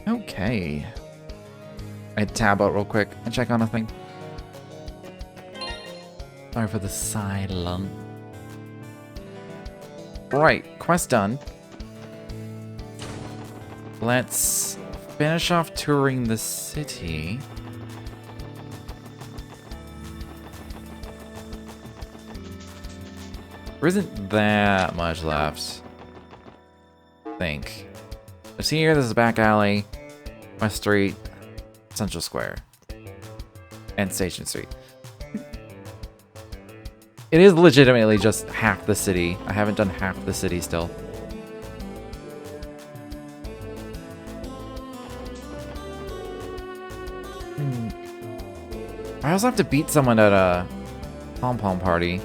Okay. I'd tab out real quick and check on a thing. Sorry for the silence. Right, quest done. Let's finish off touring the city. There isn't that much left, I think. See here, this is back alley, West Street, Central Square, and Station Street. It is legitimately just half the city. I haven't done half the city still. I also have to beat someone at a pom-pom party.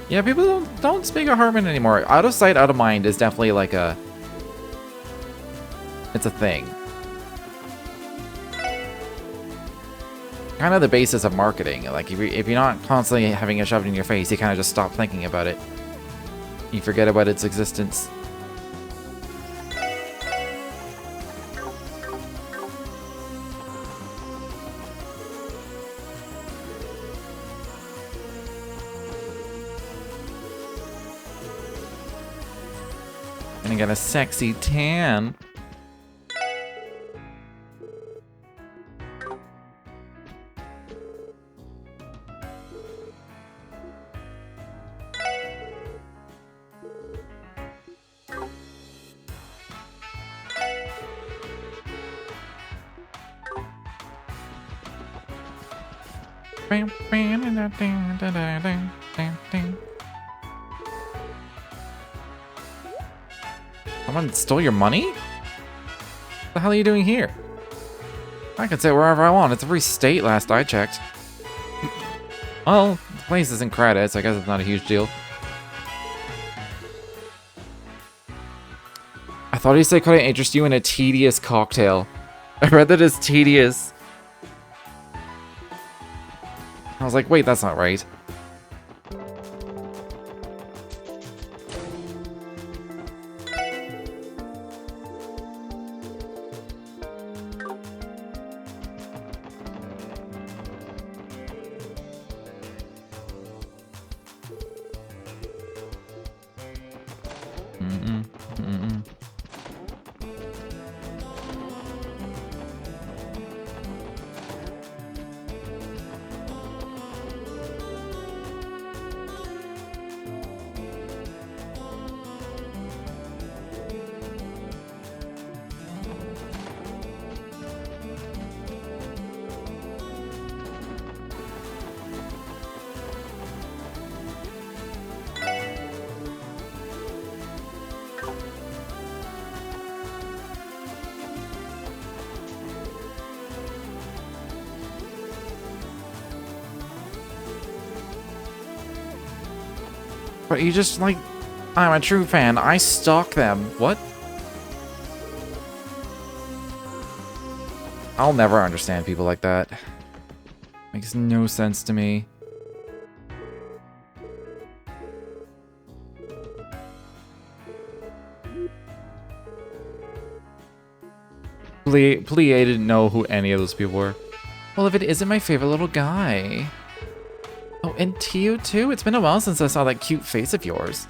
Yeah, people don't speak of Harmon anymore. Out of sight, out of mind is definitely like a... It's a thing. Kind of the basis of marketing. Like, if you're not constantly having it shoved in your face, you kind of just stop thinking about it. You forget about its existence. And I got a sexy tan. Someone stole your money? What the hell are you doing here? I can sit wherever I want. It's a free state last I checked. Well, the place isn't crowded, so I guess it's not a huge deal. I thought he said, could I interest you in a tedious cocktail? I read that as tedious. I was like, wait, that's not right. But you just, like, I'm a true fan. I stalk them. What? I'll never understand people like that. Makes no sense to me. Plie didn't know who any of those people were. Well, if it isn't my favorite little guy. Oh, and TO2? It's been a while since I saw that cute face of yours.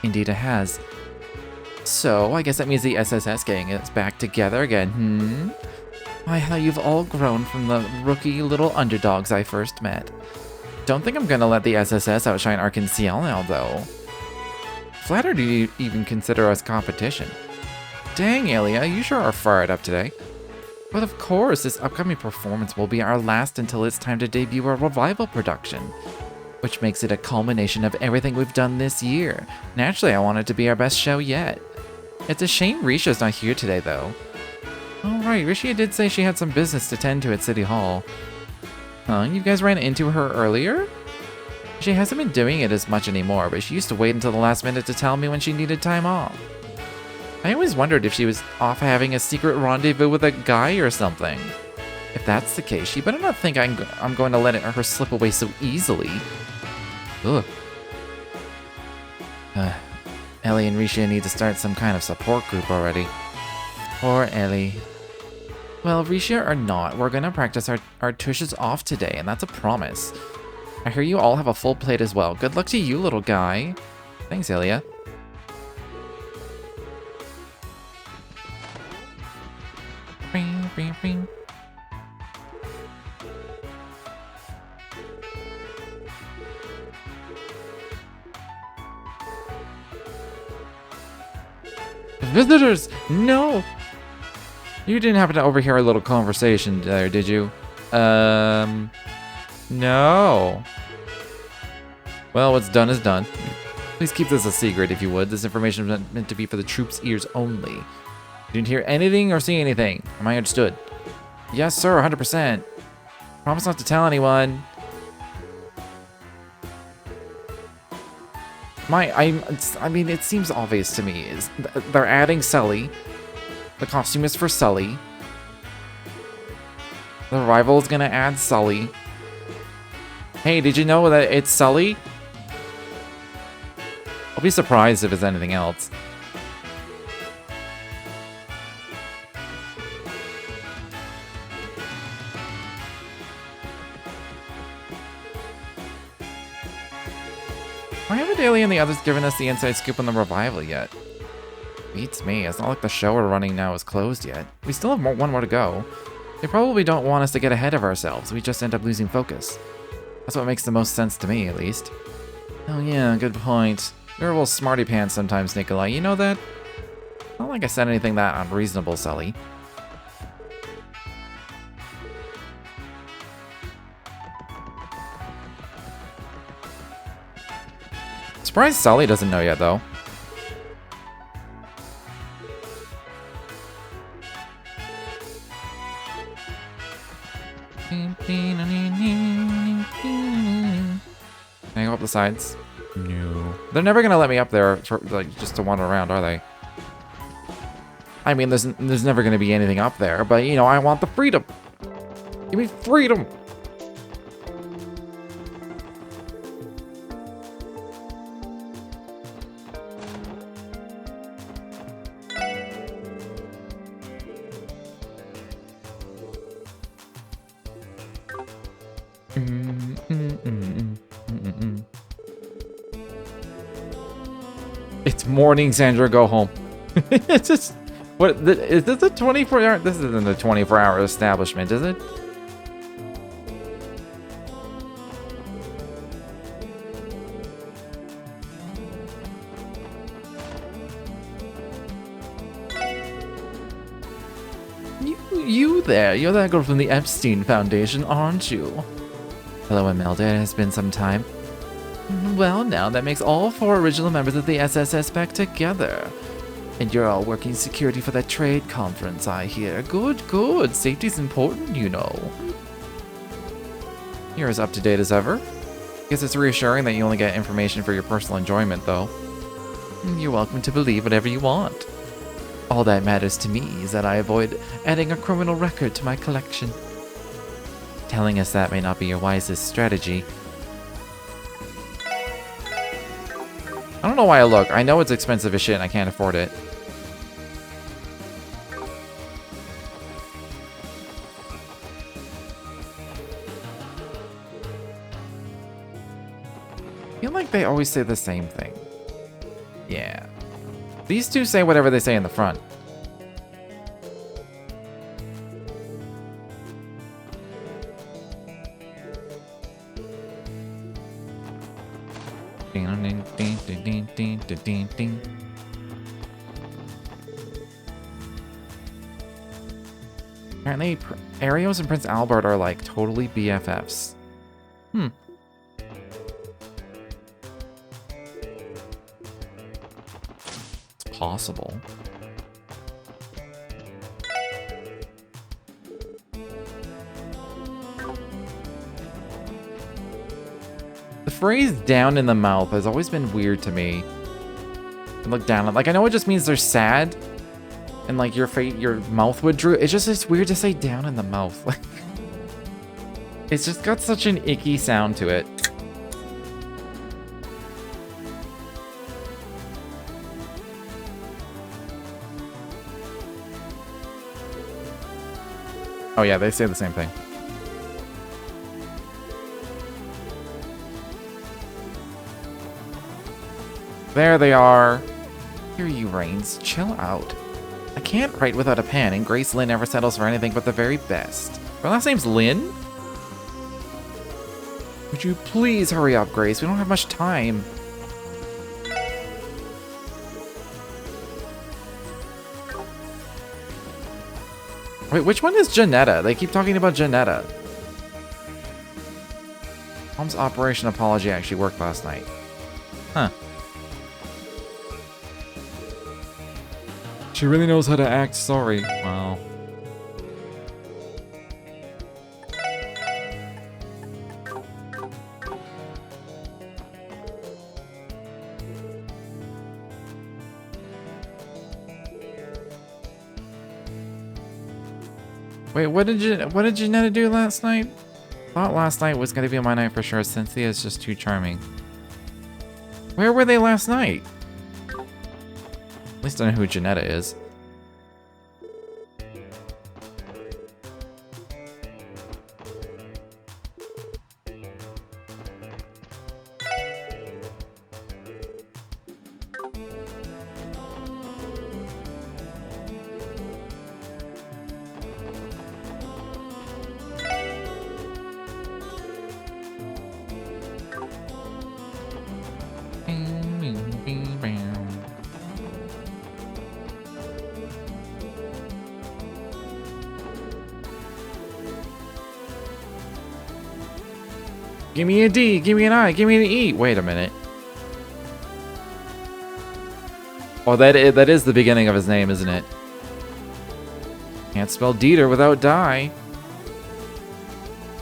Indeed it has. So, I guess that means the SSS gang is back together again, Why, how you've all grown from the rookie little underdogs I first met. Don't think I'm gonna let the SSS outshine Arc-en-Ciel now, though. Flattered you even consider us competition. Dang, Alia, you sure are fired up today. But of course, this upcoming performance will be our last until it's time to debut our revival production, which makes it a culmination of everything we've done this year. Naturally, I want it to be our best show yet. It's a shame Risha's not here today, though. Oh right, Risha did say she had some business to tend to at City Hall. Huh, you guys ran into her earlier? She hasn't been doing it as much anymore, but she used to wait until the last minute to tell me when she needed time off. I always wondered if she was off having a secret rendezvous with a guy or something. If that's the case, she better not think I'm going to let her slip away so easily. Ugh. Ellie and Risha need to start some kind of support group already. Poor Ellie. Well, Risha or not, we're gonna practice our tushes off today, and that's a promise. I hear you all have a full plate as well. Good luck to you, little guy. Thanks, Ilya. Bing, bing, bing. Visitors! No! You didn't happen to overhear our little conversation there, did you? No. Well, what's done is done. Please keep this a secret, if you would. This information is meant to be for the troops' ears only. You didn't hear anything or see anything. Am I understood? Yes, sir, 100%. Promise not to tell anyone. I mean, it seems obvious to me. They're adding Sully. The costume is for Sully. The rival is gonna add Sully. Hey, did you know that it's Sully? I'll be surprised if it's anything else. Why haven't Daly and the others given us the inside scoop on the revival yet? Beats me. It's not like the show we're running now is closed yet. We still have one more to go. They probably don't want us to get ahead of ourselves. We just end up losing focus. That's what makes the most sense to me, at least. Oh yeah, good point. You're a little smarty pants sometimes, Nikolai. You know that? Not like I said anything that unreasonable, Sully. Surprised Sully doesn't know yet, though. Can I go up the sides? No. They're never gonna let me up there for, like, just to wander around, are they? I mean, there's never gonna be anything up there, but, you know, I want the freedom. Give me freedom. It's morning, Sandra. Go home. It's just what is this a 24-hour? This isn't a 24-hour establishment, is it? You there? You're that girl from the Epstein Foundation, aren't you? Hello, Imelda. It has been some time. Well, now that makes all 4 original members of the SSS back together. And you're all working security for that trade conference, I hear. Good, good. Safety's important, you know. You're as up-to-date as ever. Guess it's reassuring that you only get information for your personal enjoyment, though. You're welcome to believe whatever you want. All that matters to me is that I avoid adding a criminal record to my collection. Telling us that may not be your wisest strategy. I don't know why I look. I know it's expensive as shit and I can't afford it. I feel like they always say the same thing. Yeah. These two say whatever they say in the front. Apparently, Arios and Prince Albert are like totally BFFs. It's possible. The phrase down in the mouth has always been weird to me. Look down, like I know it just means they're sad and like your mouth would droop. It's weird to say down in the mouth. Like it's just got such an icky sound to it. Oh yeah, they say the same thing. There they are. Here you, Reigns. Chill out. I can't write without a pen, and Grace Lynn never settles for anything but the very best. Her last name's Lynn? Would you please hurry up, Grace? We don't have much time. Wait, which one is Janetta? They keep talking about Janetta. Mom's Operation Apology actually worked last night. Huh. She really knows how to act sorry. Wow. Wait, what did Janetta do last night? Thought last night was gonna be my night for sure. Cynthia is just too charming. Where were they last night? At least I know who Janetta is. Give me a D, give me an I, give me an E. Wait a minute. Oh, that is the beginning of his name, isn't it? Can't spell Dieter without die.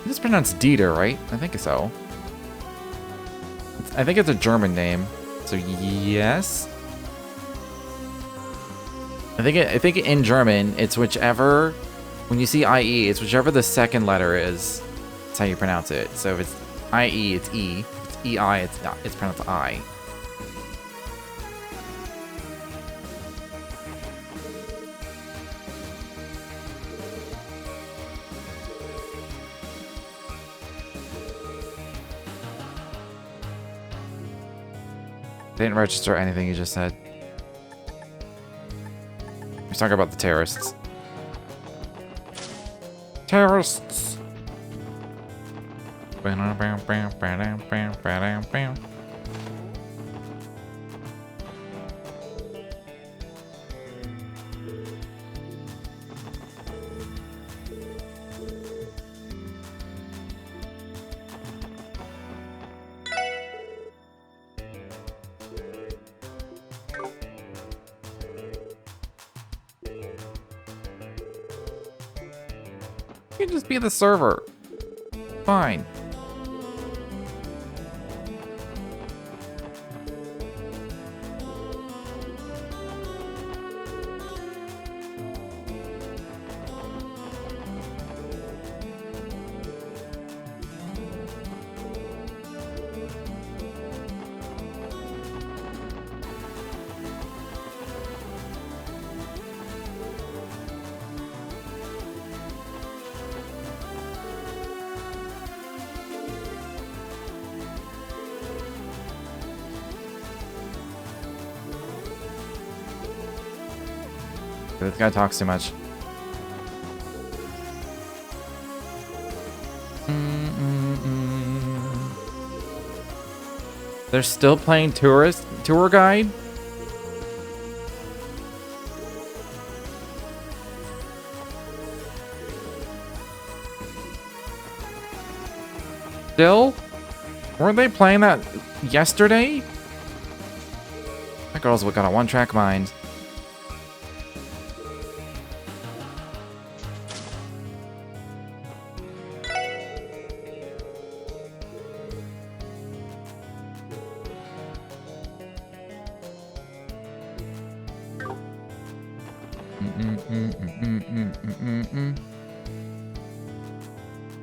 It's pronounced Dieter, right? I think so. I think it's a German name. So yes. I think in German it's whichever, when you see IE, it's whichever the second letter is. That's how you pronounce it. So if it's IE, it's E. If it's EI, it's pronounced I. Didn't register anything you just said. You're talking about the terrorists. Terrorists! You can just be the server. Fine. This guy talks too much. They're still playing tour guide? Still? Weren't they playing that yesterday? That girl's got a one-track mind.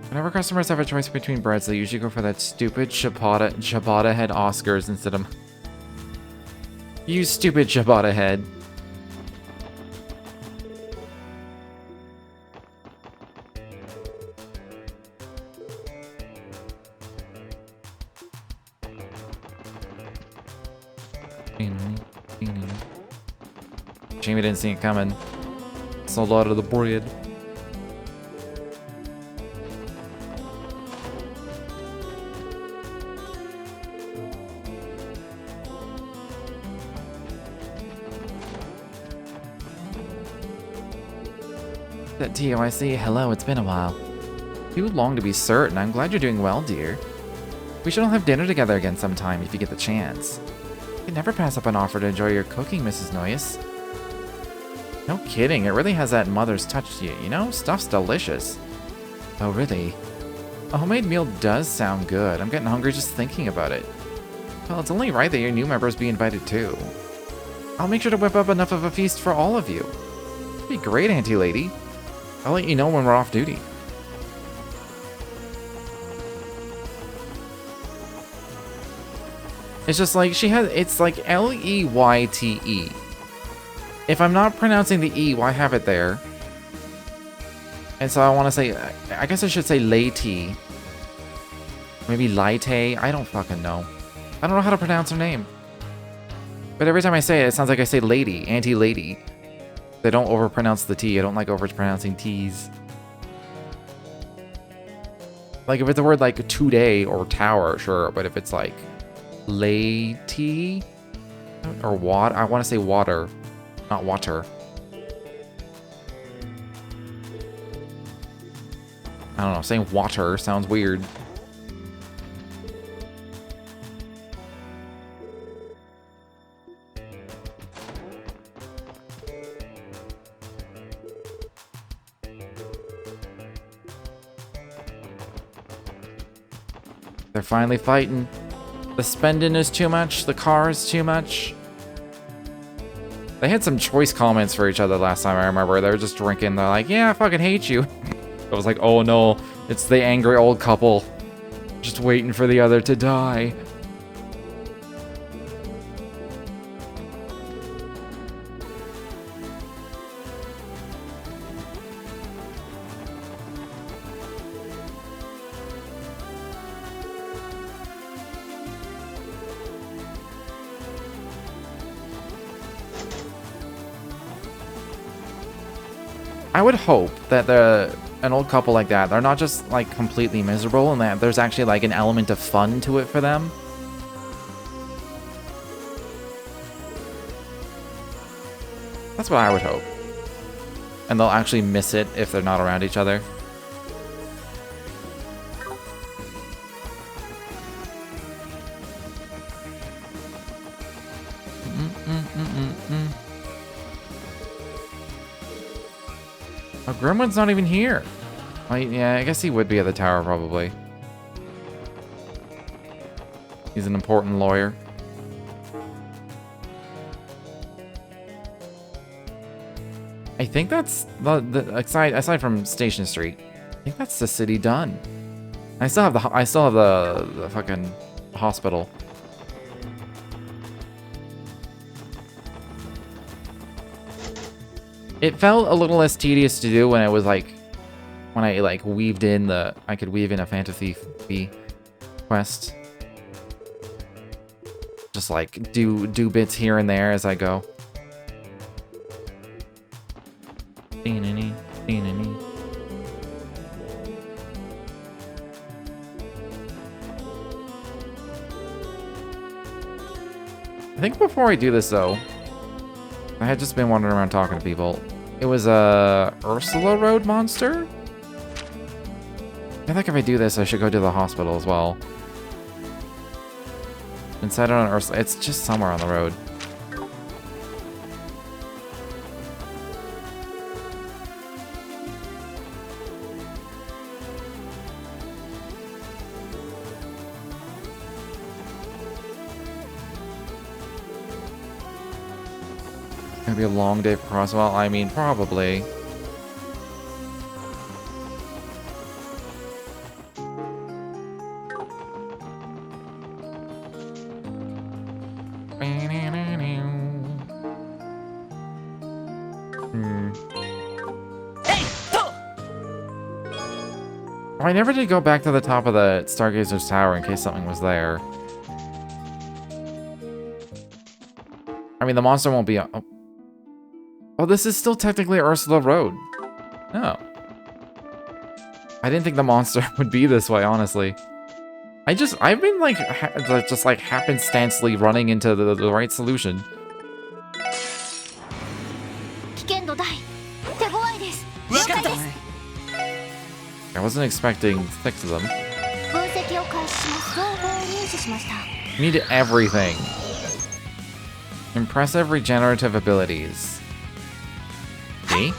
Whenever customers have a choice between breads, they usually go for that stupid ciabatta head Oscars instead of... You stupid ciabatta head. Shame we didn't see it coming. Sold out of the bread. That TOIC, hello, it's been a while. Too long to be certain. I'm glad you're doing well, dear. We should all have dinner together again sometime if you get the chance. You can never pass up an offer to enjoy your cooking, Mrs. Noyes. No kidding, it really has that mother's touch to you, you know? Stuff's delicious. Oh, really? A homemade meal does sound good. I'm getting hungry just thinking about it. Well, it's only right that your new members be invited too. I'll make sure to whip up enough of a feast for all of you. It'd be great, Auntie Lady. I'll let you know when we're off duty. It's just like she has, it's like L-E-Y-T-E. If I'm not pronouncing the E, why have it there? And so I want to say, I guess I should say Lady. Maybe Laite, I don't fucking know. I don't know how to pronounce her name. But every time I say it, it sounds like I say lady, Auntie Lady. They don't overpronounce the T. I don't like overpronouncing T's. Like if it's a word like today or tower, sure. But if it's like lady or water, I want to say water, not water. I don't know. Saying water sounds weird. They're finally fighting. The spending is too much. The car is too much. They had some choice comments for each other last time I remember. They were just drinking. They're like, yeah, I fucking hate you. I was like, oh no, it's the angry old couple. Just waiting for the other to die. I would hope that an old couple like that, they're not just like completely miserable and that there's actually like an element of fun to it for them. That's what I would hope. And they'll actually miss it if they're not around each other. Oh, Grimwood's not even here. Well, yeah, I guess he would be at the tower, probably. He's an important lawyer. I think that's aside from Station Street. I think that's the city done. I still have the fucking hospital. It felt a little less tedious to do when it was like, when I like weaved in I could weave in a fantasy quest. Just like do bits here and there as I go. I think before I do this though, I had just been wandering around talking to people. It was a Ursula Road monster? I think if I do this, I should go to the hospital as well. Inside on Ursula, it's just somewhere on the road. Gonna be a long day for Crossbell. I mean, probably. Oh, I never did go back to the top of the Stargazer's Tower in case something was there. I mean, the monster won't be... Oh, this is still technically Ursula Road. No. I didn't think the monster would be this way, honestly. I've been like, just like happenstancely running into the right solution. I wasn't expecting 6 of them. Need everything. Impressive regenerative abilities. See?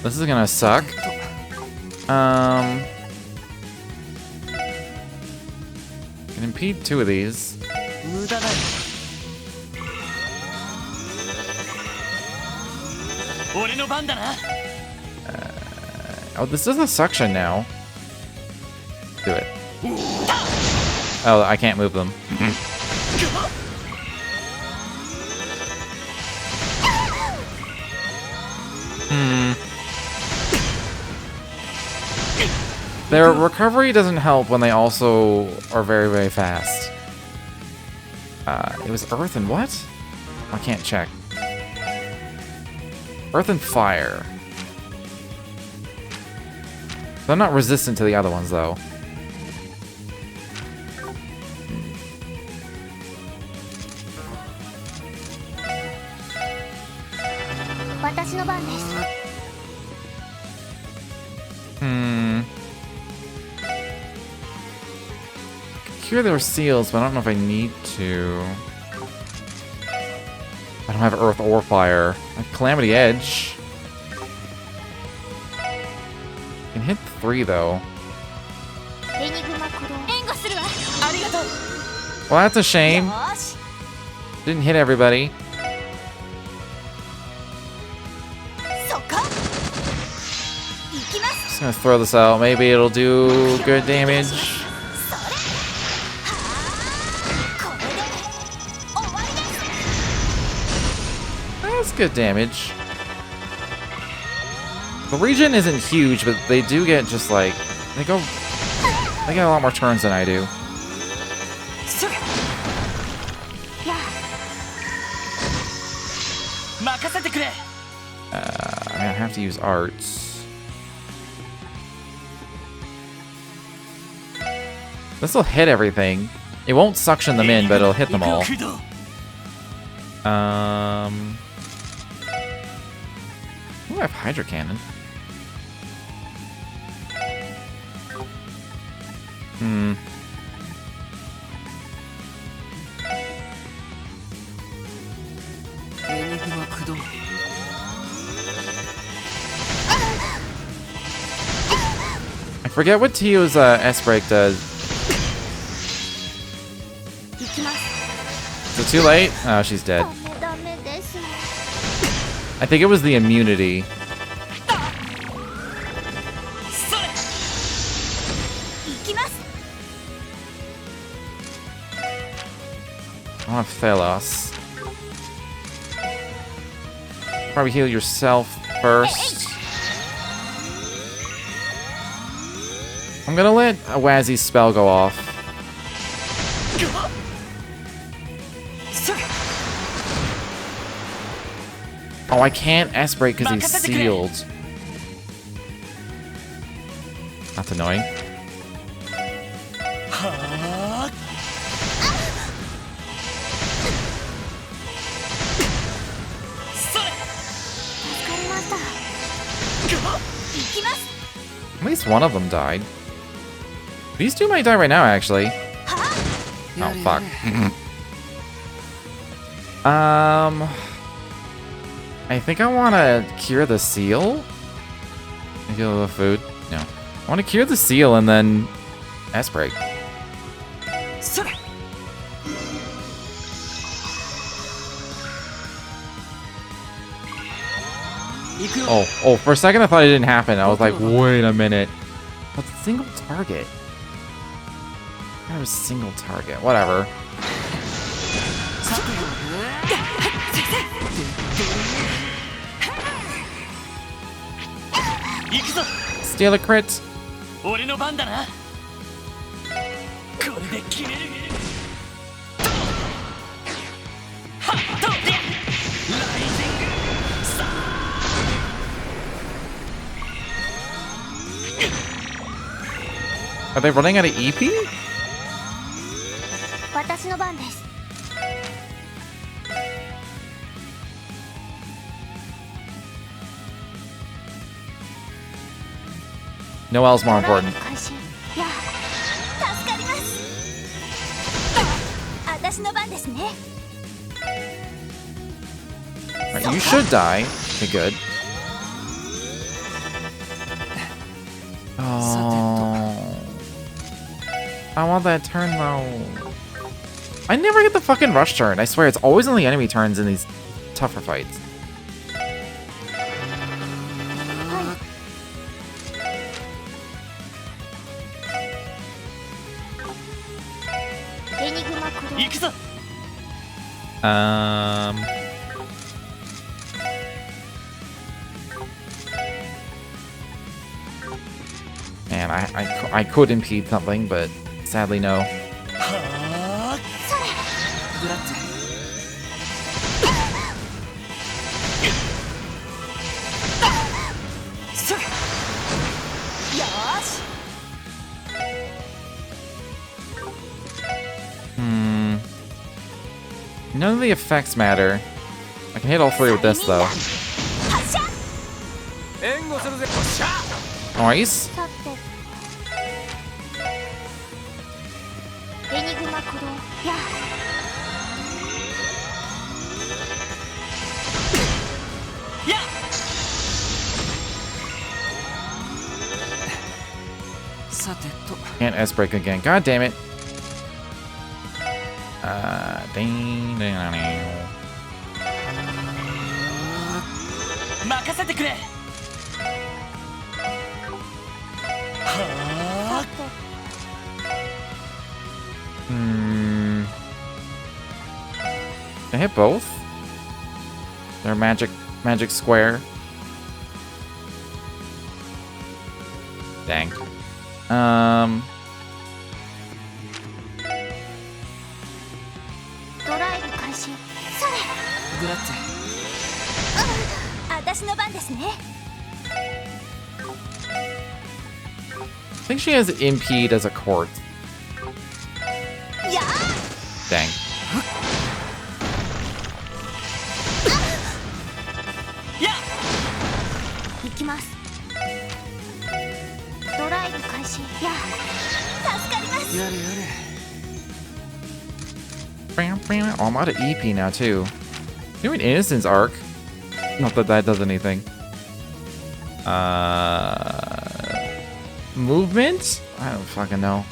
This is gonna suck. Can impede 2 of these. Oh, this is a suction now. Do it. Oh, I can't move them. Their recovery doesn't help when they also are very, very fast. It was Earth and what? I can't check. Earth and Fire. So I'm not resistant to the other ones, though. Cure their seals, but I don't know if I need to. I don't have Earth or Fire. I have Calamity Edge. I can hit 3 though. Well, that's a shame. Didn't hit everybody. Just gonna throw this out. Maybe it'll do good damage. That's good damage. The region isn't huge, but they do get just like they get a lot more turns than I do. I'm gonna have to use arts. This will hit everything. It won't suction them in, but it'll hit them all. Ooh, I have Hydra Cannon. I forget what Tio's S-Break does. Is it too late? Oh, she's dead. I think it was the immunity. I want TLoH. Probably heal yourself first. I'm gonna let a Wazzy's spell go off. Oh, I can't S-Break because he's sealed. That's annoying. At least one of them died. These 2 might die right now, actually. Oh, fuck. I think I want to cure the seal. Maybe a little food. No. I want to cure the seal and then S-Break. Oh, for a second I thought it didn't happen. I was like, wait a minute. What's a single target? I have a single target. Whatever. steal a crit. 俺の番だな。これで決める。はっとでライジングさあ。 Are they running out of EP? 私の番です。 Noelle's more important. 開始。いや、助かります。私の番ですね。 Right, you should die. Okay, good. Oh, I want that turn though. I never get the fucking rush turn. I swear, it's always on the enemy turns in these tougher fights. エニグマ駆動。行くぞ。 Man, I could impede something, but sadly no. はあ。グラッツェ。それ。よーし。 None of the effects matter. I can hit all three with this though. 発射。援護するぜ。おっしゃ。 Nice. さて。エニグマ駆動。いや。や。 さてと。 Can't S break again. God damn it. Ding, ding, ding. 任せてくれ。はあ。 Can I hit both? They're magic square. Dang. ドライブ開始。それ。グラッツェ。私の番ですね。 I think she has impede as a court. いや。 Dang. や。行きます。ドライブ開始。いや。助かります。やれやれ。 Oh, I'm out of EP now too. Doing Innocence arc. Not that that does anything. Movement? I don't fucking know.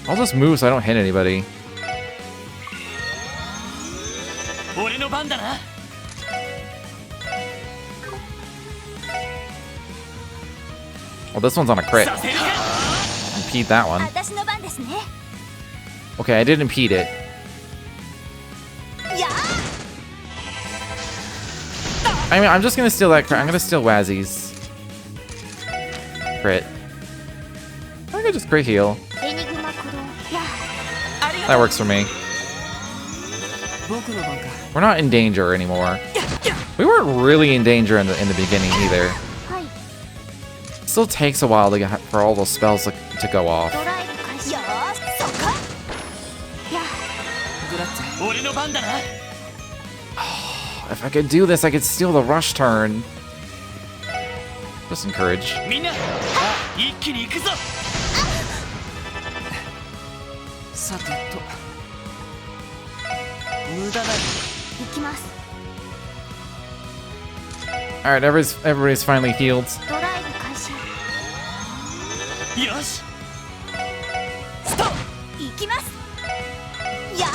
I'll just move so I don't hit anybody. 俺の番だな。 Well, this one's on a crit. させるか。 Impede that one. 私の番ですね。 Okay, I did impede it. いや。 I mean, I'm just gonna steal that crit. I'm gonna steal Wazzy's crit. I could just crit heal. エニグマ駆動。いや。ありがと That う。 works for me. 僕の番か。 We're not in danger anymore. やや。 We weren't really in danger in the beginning either. はい。 It still takes a while to get, for all those spells to go off. ドライブ開始。よーし。そこ。いや。グラッツェ。俺の番だな。 If I could do this, I could steal the rush turn. Just encourage. みんな。一気に行くぞ。さてと。無駄だ。行きます。 Alright, everybody's finally healed. ドライブ開始。よし。ストップ。行きます。いや。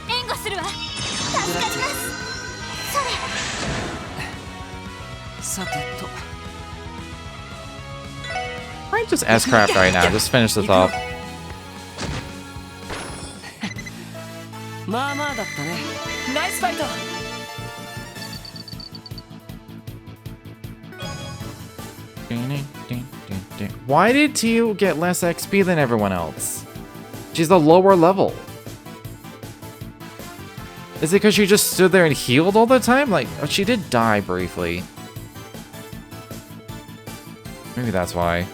援護するわ。助かります。それ。さてと。 I might just S crap right now. Just finish this off. まあまあだったね。ナイスファイト。Why did Tio get less XP than everyone else? She's the lower level. Is it because she just stood there and healed all the time? Like, oh, she did die briefly. Maybe that's why.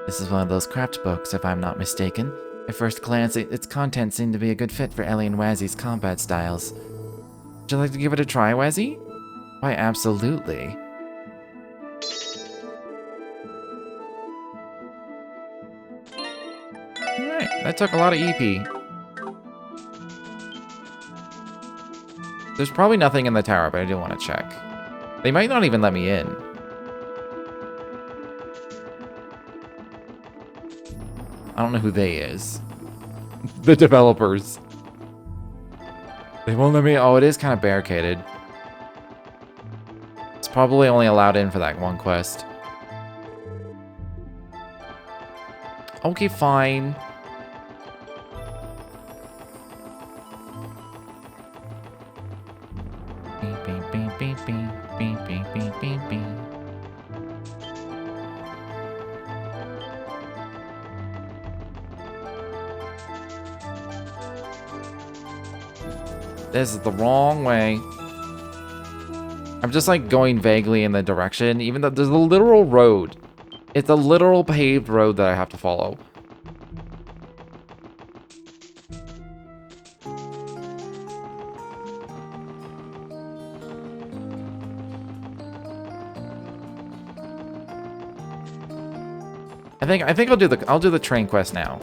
This is one of those craft books, if I'm not mistaken. At first glance, its contents seem to be a good fit for Ellie and Wazzy's combat styles. Would you like to give it a try, Wazzy? Why, absolutely. Alright, that took a lot of EP. There's probably nothing in the tower, but I do want to check. They might not even let me in. I don't know who they is. The developers. They won't let me. Oh, it is kind of barricaded. It's probably only allowed in for that one quest. Okay, fine. Beep, beep, beep, beep, beep, beep, beep, beep, beep, beep. This is the wrong way. I'm just like going vaguely in the direction, even though there's a literal road. It's a literal paved road that I have to follow. I think I'll do the train quest now.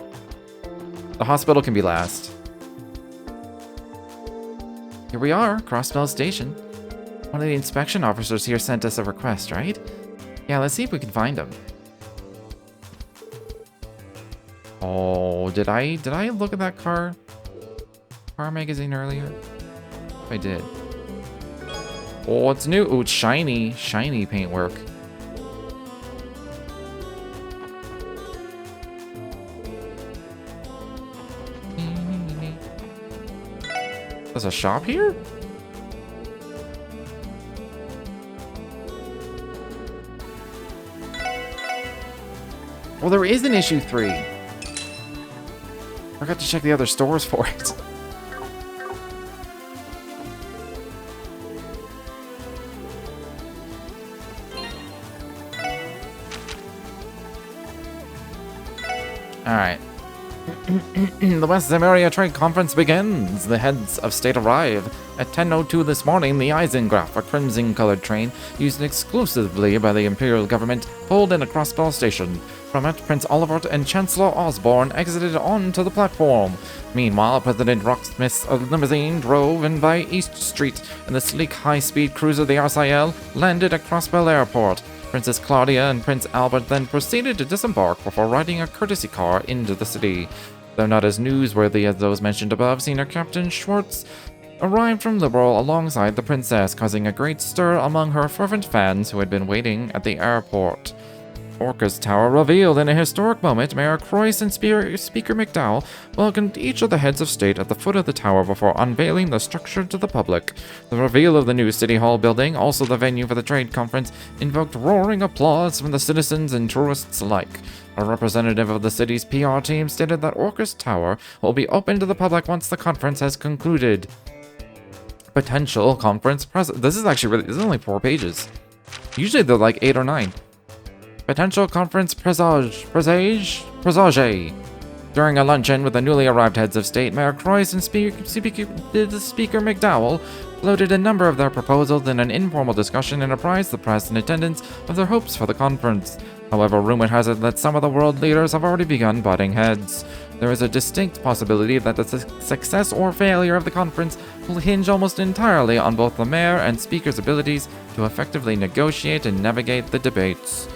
The hospital can be last. Here we are, Crossbell Station. One of the inspection officers here sent us a request, right? Yeah, let's see if we can find him. Oh, did I look at that car magazine earlier? I did. Oh, it's new. Oh, it's shiny paintwork. There's a shop here? Well, there is an issue 3. Forgot to check the other stores for it. Alright. The West Zemeria Trade Conference begins. The heads of state arrive. At 10:02 this morning, the Eisengraph, a crimson-colored train used exclusively by the Imperial government, pulled in at Crossbell Station. From it, Prince Olivert and Chancellor Osborne exited onto the platform. Meanwhile, President Rocksmith's limousine drove in by East Street, and the sleek high-speed cruiser, the RCL, landed at Crossbell Airport. Princess Claudia and Prince Albert then proceeded to disembark before riding a courtesy car into the city. Though not as newsworthy as those mentioned above, Senior Captain Schwartz arrived from Liberal alongside the princess, causing a great stir among her fervent fans who had been waiting at the airport. Orca's Tower revealed in a historic moment. Mayor Croyce and Speaker McDowell welcomed each of the heads of state at the foot of the tower before unveiling the structure to the public. The reveal of the new City Hall building, also the venue for the trade conference, invoked roaring applause from the citizens and tourists alike. A representative of the city's PR team stated that Orca's Tower will be open to the public once the conference has concluded. Potential conference This is only 4 pages. Usually they're like 8 or 9. Potential conference presage. During a luncheon with the newly arrived heads of state, Mayor Croyce and Speaker McDowell floated a number of their proposals in an informal discussion and apprised the press in attendance of their hopes for the conference. However, rumor has it that some of the world leaders have already begun butting heads. There is a distinct possibility that the success or failure of the conference will hinge almost entirely on both the mayor and speaker's abilities to effectively negotiate and navigate the debates.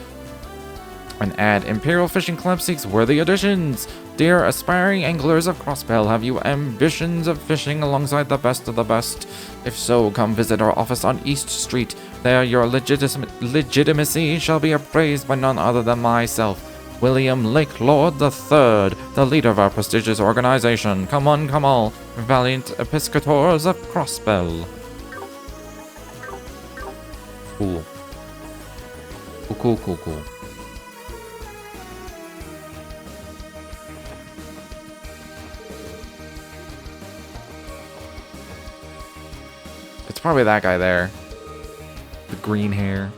An ad. Imperial Fishing Club seeks worthy additions. Dear aspiring anglers of Crossbell, have you ambitions of fishing alongside the best of the best? If so, come visit our office on East Street. There your legitimacy shall be appraised by none other than myself, William Lake Lord III, the leader of our prestigious organization. Come on, come all, valiant episcators of Crossbell. Cool. Cool. It's probably that guy there. The green hair.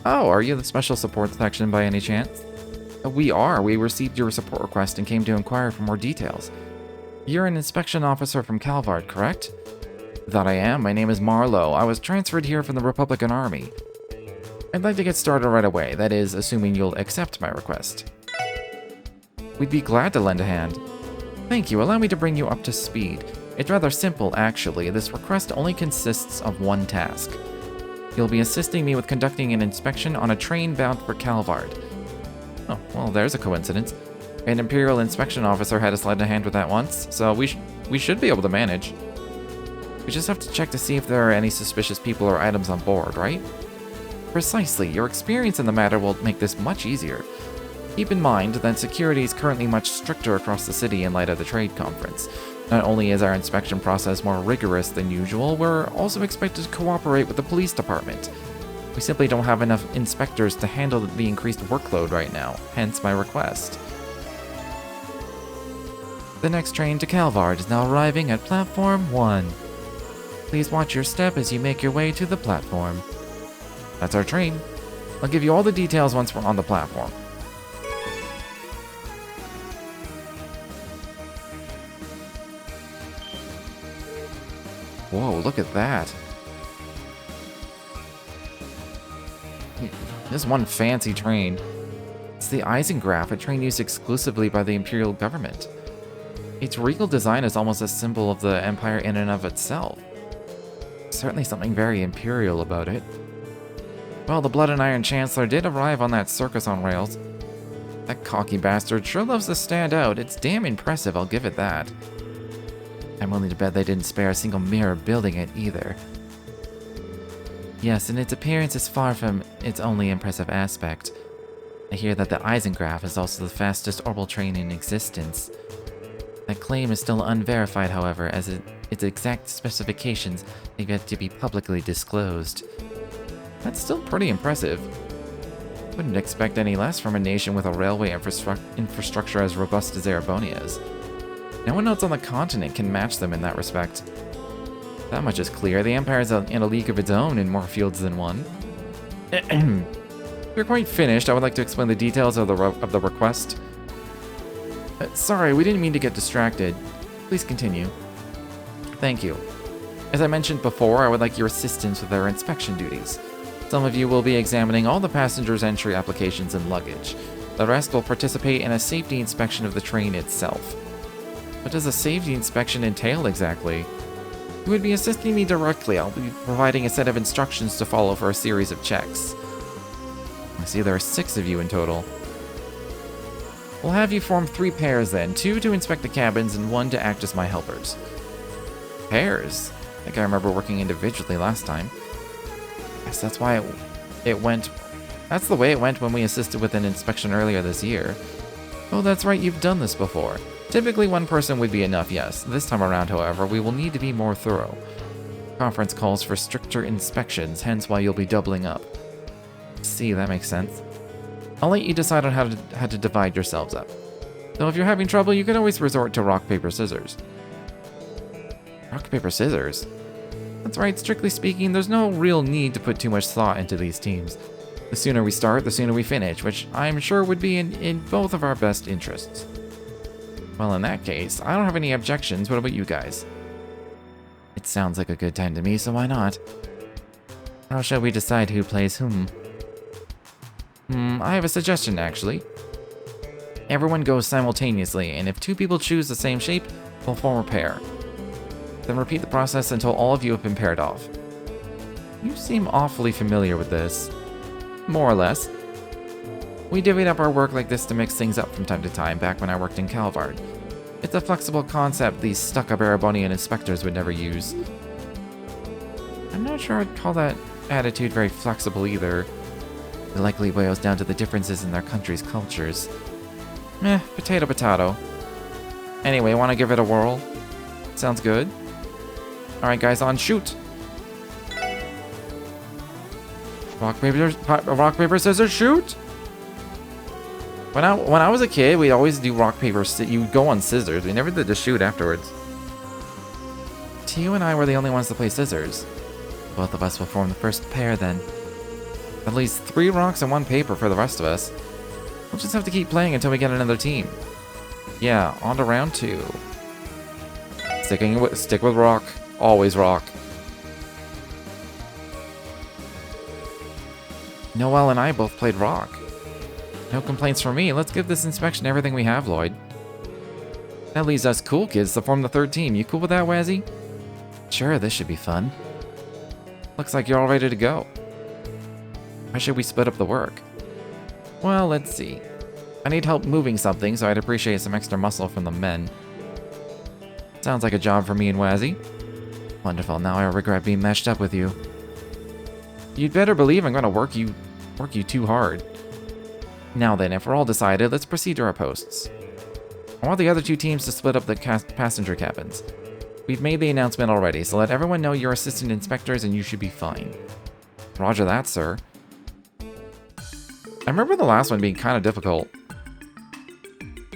Oh, are you the special support section by any chance? We are. We received your support request and came to inquire for more details. You're an inspection officer from Calvard, correct? That I am. My name is Marlowe. I was transferred here from the Republican Army. I'd like to get started right away, that is, assuming you'll accept my request. We'd be glad to lend a hand. Thank you. Allow me to bring you up to speed. It's rather simple, actually. This request only consists of one task. You'll be assisting me with conducting an inspection on a train bound for Calvard. Oh, well, there's a coincidence. An Imperial inspection officer had us lend a hand with that once, so we should be able to manage. We just have to check to see if there are any suspicious people or items on board, right? Precisely. Your experience in the matter will make this much easier. Keep in mind that security is currently much stricter across the city in light of the trade conference. Not only is our inspection process more rigorous than usual, we're also expected to cooperate with the police department. We simply don't have enough inspectors to handle the increased workload right now, hence my request. The next train to Calvard is now arriving at Platform 1. Please watch your step as you make your way to the platform. That's our train. I'll give you all the details once we're on the platform. Whoa, look at that. This one fancy train. It's the Eisengraph, a train used exclusively by the Imperial government. Its regal design is almost a symbol of the Empire in and of itself. Certainly something very Imperial about it. Well, the Blood and Iron Chancellor did arrive on that circus on rails. That cocky bastard sure loves to stand out. It's damn impressive, I'll give it that. I'm willing to bet they didn't spare a single mirror building it either. Yes, and its appearance is far from its only impressive aspect. I hear that the Eisengraph is also the fastest orbital train in existence. That claim is still unverified, however, as its exact specifications have yet to be publicly disclosed. That's still pretty impressive. Wouldn't expect any less from a nation with a railway infrastructure as robust as Erebonia's. No one else on the continent can match them in that respect. That much is clear. The Empire is in a league of its own in more fields than one. If you're quite finished, I would like to explain the details of the request. Sorry, we didn't mean to get distracted. Please continue. Thank you. As I mentioned before, I would like your assistance with our inspection duties. Some of you will be examining all the passengers' entry applications and luggage. The rest will participate in a safety inspection of the train itself. What does a safety inspection entail exactly? You would be assisting me directly. I'll be providing a set of instructions to follow for a series of checks. I see there are 6 of you in total. We'll have you form 3 pairs then, 2 to inspect the cabins and 1 to act as my helpers. Pairs? I think I remember working individually last time. Yes, that's why it went... That's the way it went when we assisted with an inspection earlier this year. Oh, that's right, you've done this before. Typically, 1 person would be enough, yes. This time around, however, we will need to be more thorough. Conference calls for stricter inspections, hence why you'll be doubling up. See, that makes sense. I'll let you decide on how to divide yourselves up. Though if you're having trouble, you can always resort to rock, paper, scissors. Rock, paper, scissors? That's right, strictly speaking, there's no real need to put too much thought into these teams. The sooner we start, the sooner we finish, which I'm sure would be in both of our best interests. Well, in that case, I don't have any objections. What about you guys? It sounds like a good time to me, so why not? How shall we decide who plays whom? I have a suggestion, actually. Everyone goes simultaneously, and if 2 people choose the same shape, we'll form a pair. Then repeat the process until all of you have been paired off. You seem awfully familiar with this. More or less. We divvied up our work like this to mix things up from time to time back when I worked in Calvard. It's a flexible concept these stuck-up Erebonian inspectors would never use. I'm not sure I'd call that attitude very flexible either. It likely boils down to the differences in their country's cultures. Meh, potato potato. Anyway, want to give it a whirl? Sounds good. Alright guys, on shoot! Rock, paper, scissors, shoot! When I was a kid, we'd always do rock, paper, you go on scissors. We never did the shoot afterwards. Tio and I were the only ones to play scissors. Both of us will form the first pair then. At least 3 rocks and 1 paper for the rest of us. We'll just have to keep playing until we get another team. Yeah, on to round 2. Stick with rock. Always rock. Noelle and I both played rock. No complaints from me. Let's give this inspection everything we have, Lloyd. That leaves us cool kids to form the 3rd team. You cool with that, Wazzy? Sure, this should be fun. Looks like you're all ready to go. Why should we split up the work? Well, let's see. I need help moving something, so I'd appreciate some extra muscle from the men. Sounds like a job for me and Wazzy. Wonderful, now I regret being meshed up with you. You'd better believe I'm gonna work you too hard. Now then, if we're all decided, let's proceed to our posts. I want the other 2 teams to split up the passenger cabins. We've made the announcement already, so let everyone know you're assistant inspectors and you should be fine. Roger that, sir. I remember the last one being kind of difficult.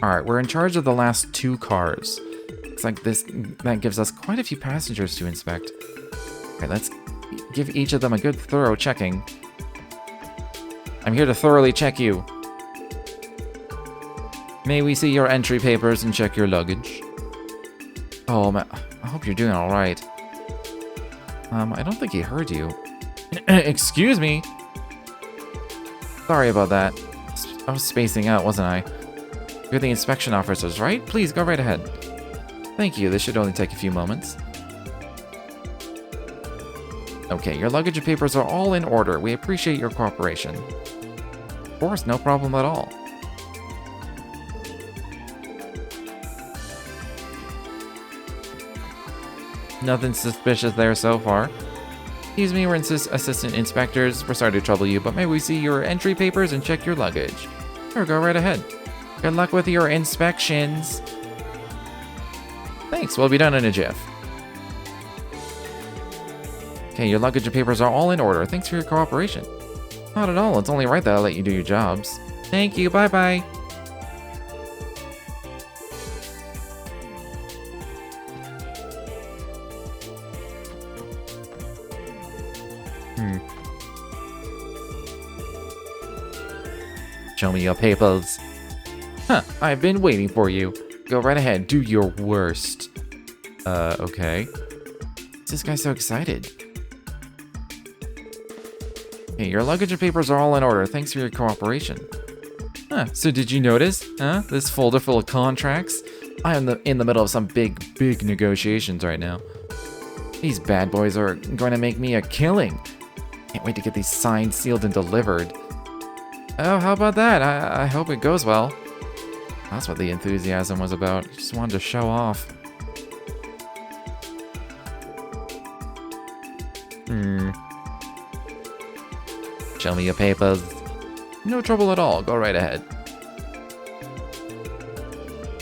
Alright, we're in charge of the last 2 cars. Looks like that gives us quite a few passengers to inspect. Alright, let's give each of them a good thorough checking. I'm here to thoroughly check you. May we see your entry papers and check your luggage? Oh, man, I hope you're doing alright. I don't think he heard you. Excuse me? Sorry about that. I was spacing out, wasn't I? You're the inspection officers, right? Please, go right ahead. Thank you, this should only take a few moments. Okay, your luggage and papers are all in order. We appreciate your cooperation. Of course, no problem at all. Nothing suspicious there so far. Excuse me, we're assistant inspectors. We're sorry to trouble you, but may we see your entry papers and check your luggage? Sure, go right ahead. Good luck with your inspections. Thanks, we'll be done in a jiff. Okay, your luggage and papers are all in order. Thanks for your cooperation. Not at all, it's only right that I'll let you do your jobs. Thank you, bye-bye. Show me your papers. Huh, I've been waiting for you. Go right ahead, do your worst. Okay. Why's this guy so excited? Hey, your luggage and papers are all in order. Thanks for your cooperation. Huh, so did you notice? Huh? This folder full of contracts? I am in the middle of some big negotiations right now. These bad boys are going to make me a killing. Can't wait to get these signed, sealed, and delivered. Oh, how about that? I hope it goes well. That's what the enthusiasm was about. Just wanted to show off. Show me your papers. No trouble at all. Go right ahead.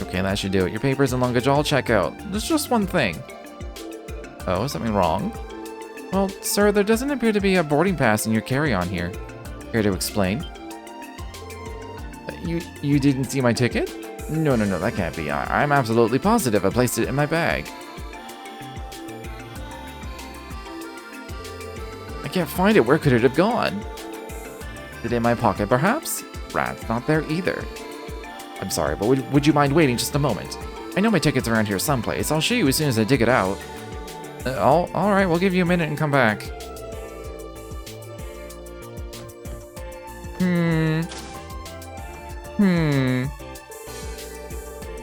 Okay, that should do it. Your papers and luggage all check out. There's just one thing. Oh, something wrong? Well, sir, there doesn't appear to be a boarding pass in your carry-on here. Here to explain. You didn't see my ticket? No, that can't be. I'm absolutely positive I placed it in my bag. I can't find it. Where could it have gone? Is it in my pocket, perhaps? Rat's not there either. I'm sorry, but would you mind waiting just a moment? I know my ticket's around here someplace. I'll show you as soon as I dig it out. All right, we'll give you a minute and come back.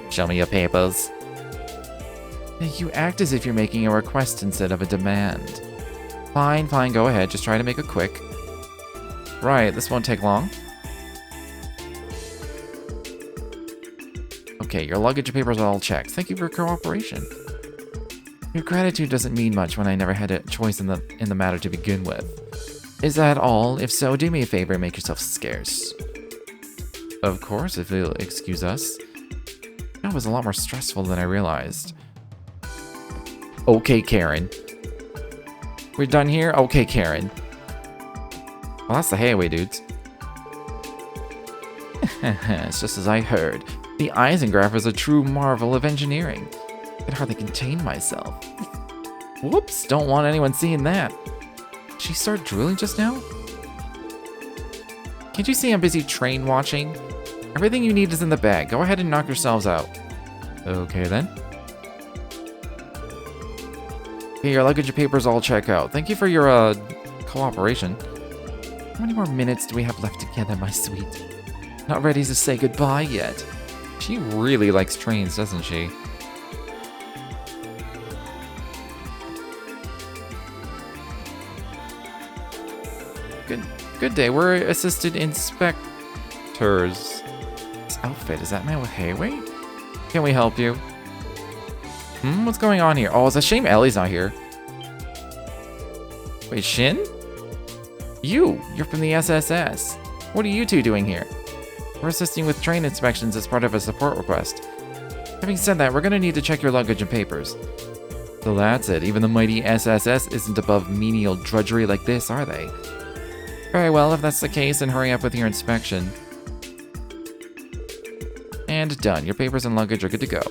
Show me your papers. You act as if you're making a request instead of a demand. Fine, go ahead. Just try to make it quick. Right, this won't take long. Okay, your luggage and papers are all checked. Thank you for your cooperation. Your gratitude doesn't mean much when I never had a choice in the matter to begin with. Is that all? If so, do me a favor and make yourself scarce. Of course, if you'll excuse us. That was a lot more stressful than I realized. Okay, Karen. We're done here? Okay, Karen. Well, that's the hayaway, dudes. It's just as I heard. The Eisengraph is a true marvel of engineering. I could hardly contain myself. Whoops, don't want anyone seeing that. Did she start drooling just now? Can't you see I'm busy train watching? Everything you need is in the bag. Go ahead and knock yourselves out. Okay then. Okay, your luggage and papers all check out. Thank you for your, cooperation. How many more minutes do we have left together, my sweet? Not ready to say goodbye yet. She really likes trains, doesn't she? Good day. We're assistant inspectors. This outfit, is that man with hayaway? Can we help you? What's going on here? Oh, it's a shame Ellie's not here. Wait, Shin? You're from the SSS. What are you two doing here? We're assisting with train inspections as part of a support request. Having said that, we're gonna need to check your luggage and papers. So that's it. Even the mighty SSS isn't above menial drudgery like this, are they? Very well, if that's the case, then hurry up with your inspection. And done. Your papers and luggage are good to go.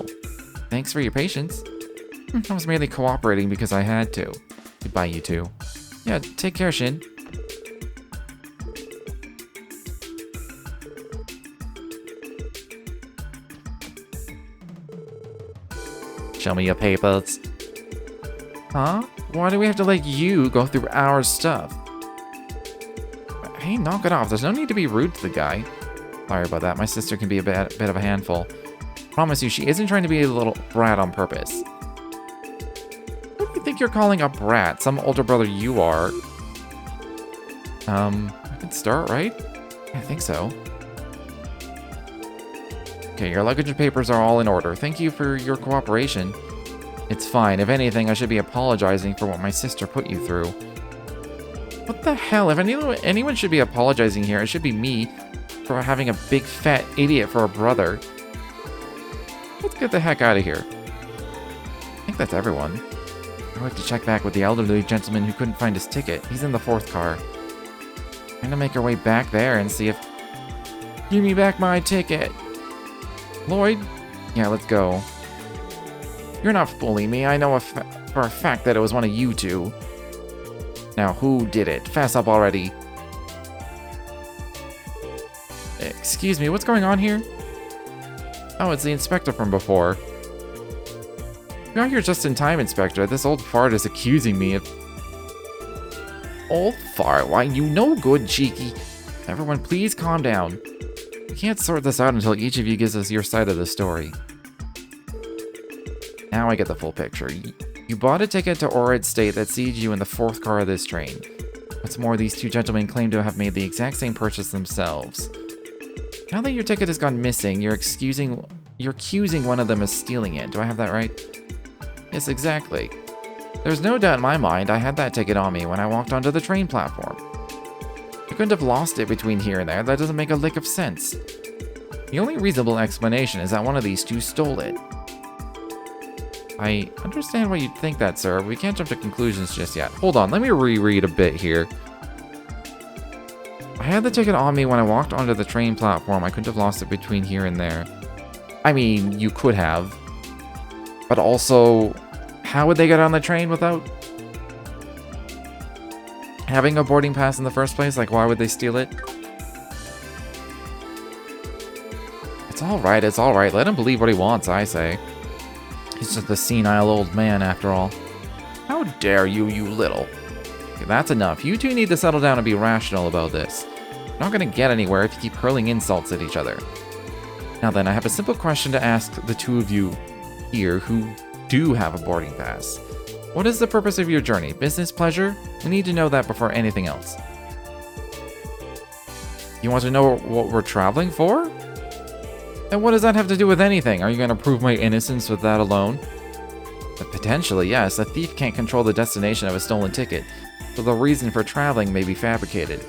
Thanks for your patience. I was merely cooperating because I had to. Goodbye, you two. Yeah, take care, Shin. Show me your papers. Huh? Why do we have to let you go through our stuff? Hey, knock it off. There's no need to be rude to the guy. Sorry about that. My sister can be a bit of a handful. Promise you, she isn't trying to be a little brat on purpose. Who do you think you're calling a brat? Some older brother you are. I can start, right? I think so. Okay, your luggage and papers are all in order. Thank you for your cooperation. It's fine. If anything, I should be apologizing for what my sister put you through. What the hell? If anyone should be apologizing here, it should be me for having a big fat idiot for a brother. Let's get the heck out of here. I think that's everyone. I'd like to check back with the elderly gentleman who couldn't find his ticket. He's in the 4th car. I'm gonna make our way back there and see if... Give me back my ticket. Lloyd? Yeah, let's go. You're not fooling me. I know for a fact that it was one of you two. Now, who did it? Fast up already. Excuse me, what's going on here? Oh, it's the inspector from before. You got here just in time, Inspector. This old fart is accusing me of... Old fart? Why, you no good, cheeky. Everyone, please calm down. We can't sort this out until each of you gives us your side of the story. Now I get the full picture. You bought a ticket to Orid State that sees you in the 4th car of this train. What's more, these two gentlemen claim to have made the exact same purchase themselves. Now that your ticket has gone missing, you're accusing one of them of stealing it. Do I have that right? Yes, exactly. There's no doubt in my mind I had that ticket on me when I walked onto the train platform. I couldn't have lost it between here and there. That doesn't make a lick of sense. The only reasonable explanation is that one of these two stole it. I understand why you'd think that, sir, but we can't jump to conclusions just yet. Hold on, let me reread a bit here. I had the ticket on me when I walked onto the train platform. I couldn't have lost it between here and there. I mean, you could have. But also, how would they get on the train without having a boarding pass in the first place? Like, why would they steal it? It's alright, it's alright. Let him believe what he wants, I say. He's just a senile old man, after all. How dare you, you little... Okay, that's enough. You two need to settle down and be rational about this. You're not going to get anywhere if you keep hurling insults at each other. Now then, I have a simple question to ask the two of you here who do have a boarding pass. What is the purpose of your journey? Business, pleasure? We need to know that before anything else. You want to know what we're traveling for? And what does that have to do with anything? Are you going to prove my innocence with that alone? Potentially, yes. A thief can't control the destination of a stolen ticket, so the reason for traveling may be fabricated.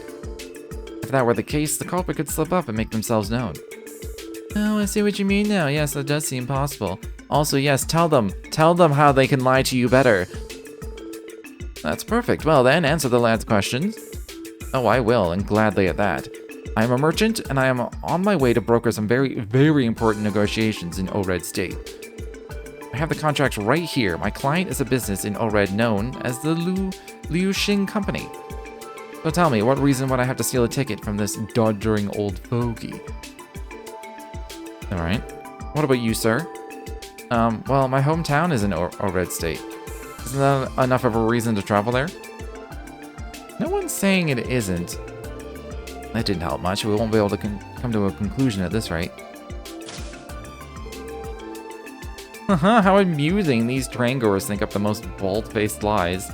If that were the case, the culprit could slip up and make themselves known. Oh, I see what you mean now. Yes, that does seem possible. Also, yes, tell them how they can lie to you better. That's perfect. Well then, answer the lad's questions. Oh, I will, and gladly at that. I am a merchant, and I am on my way to broker some very, very important negotiations in O-Red State. I have the contract right here. My client is a business in O-Red known as the Liu Xing Company. So tell me, what reason would I have to steal a ticket from this doddering old fogey? Alright. What about you, sir? Well, my hometown is in O-Red State. Isn't that enough of a reason to travel there? No one's saying it isn't. That didn't help much. We won't be able to come to a conclusion at this rate. Haha, how amusing. These train-goers think up the most bald-faced lies.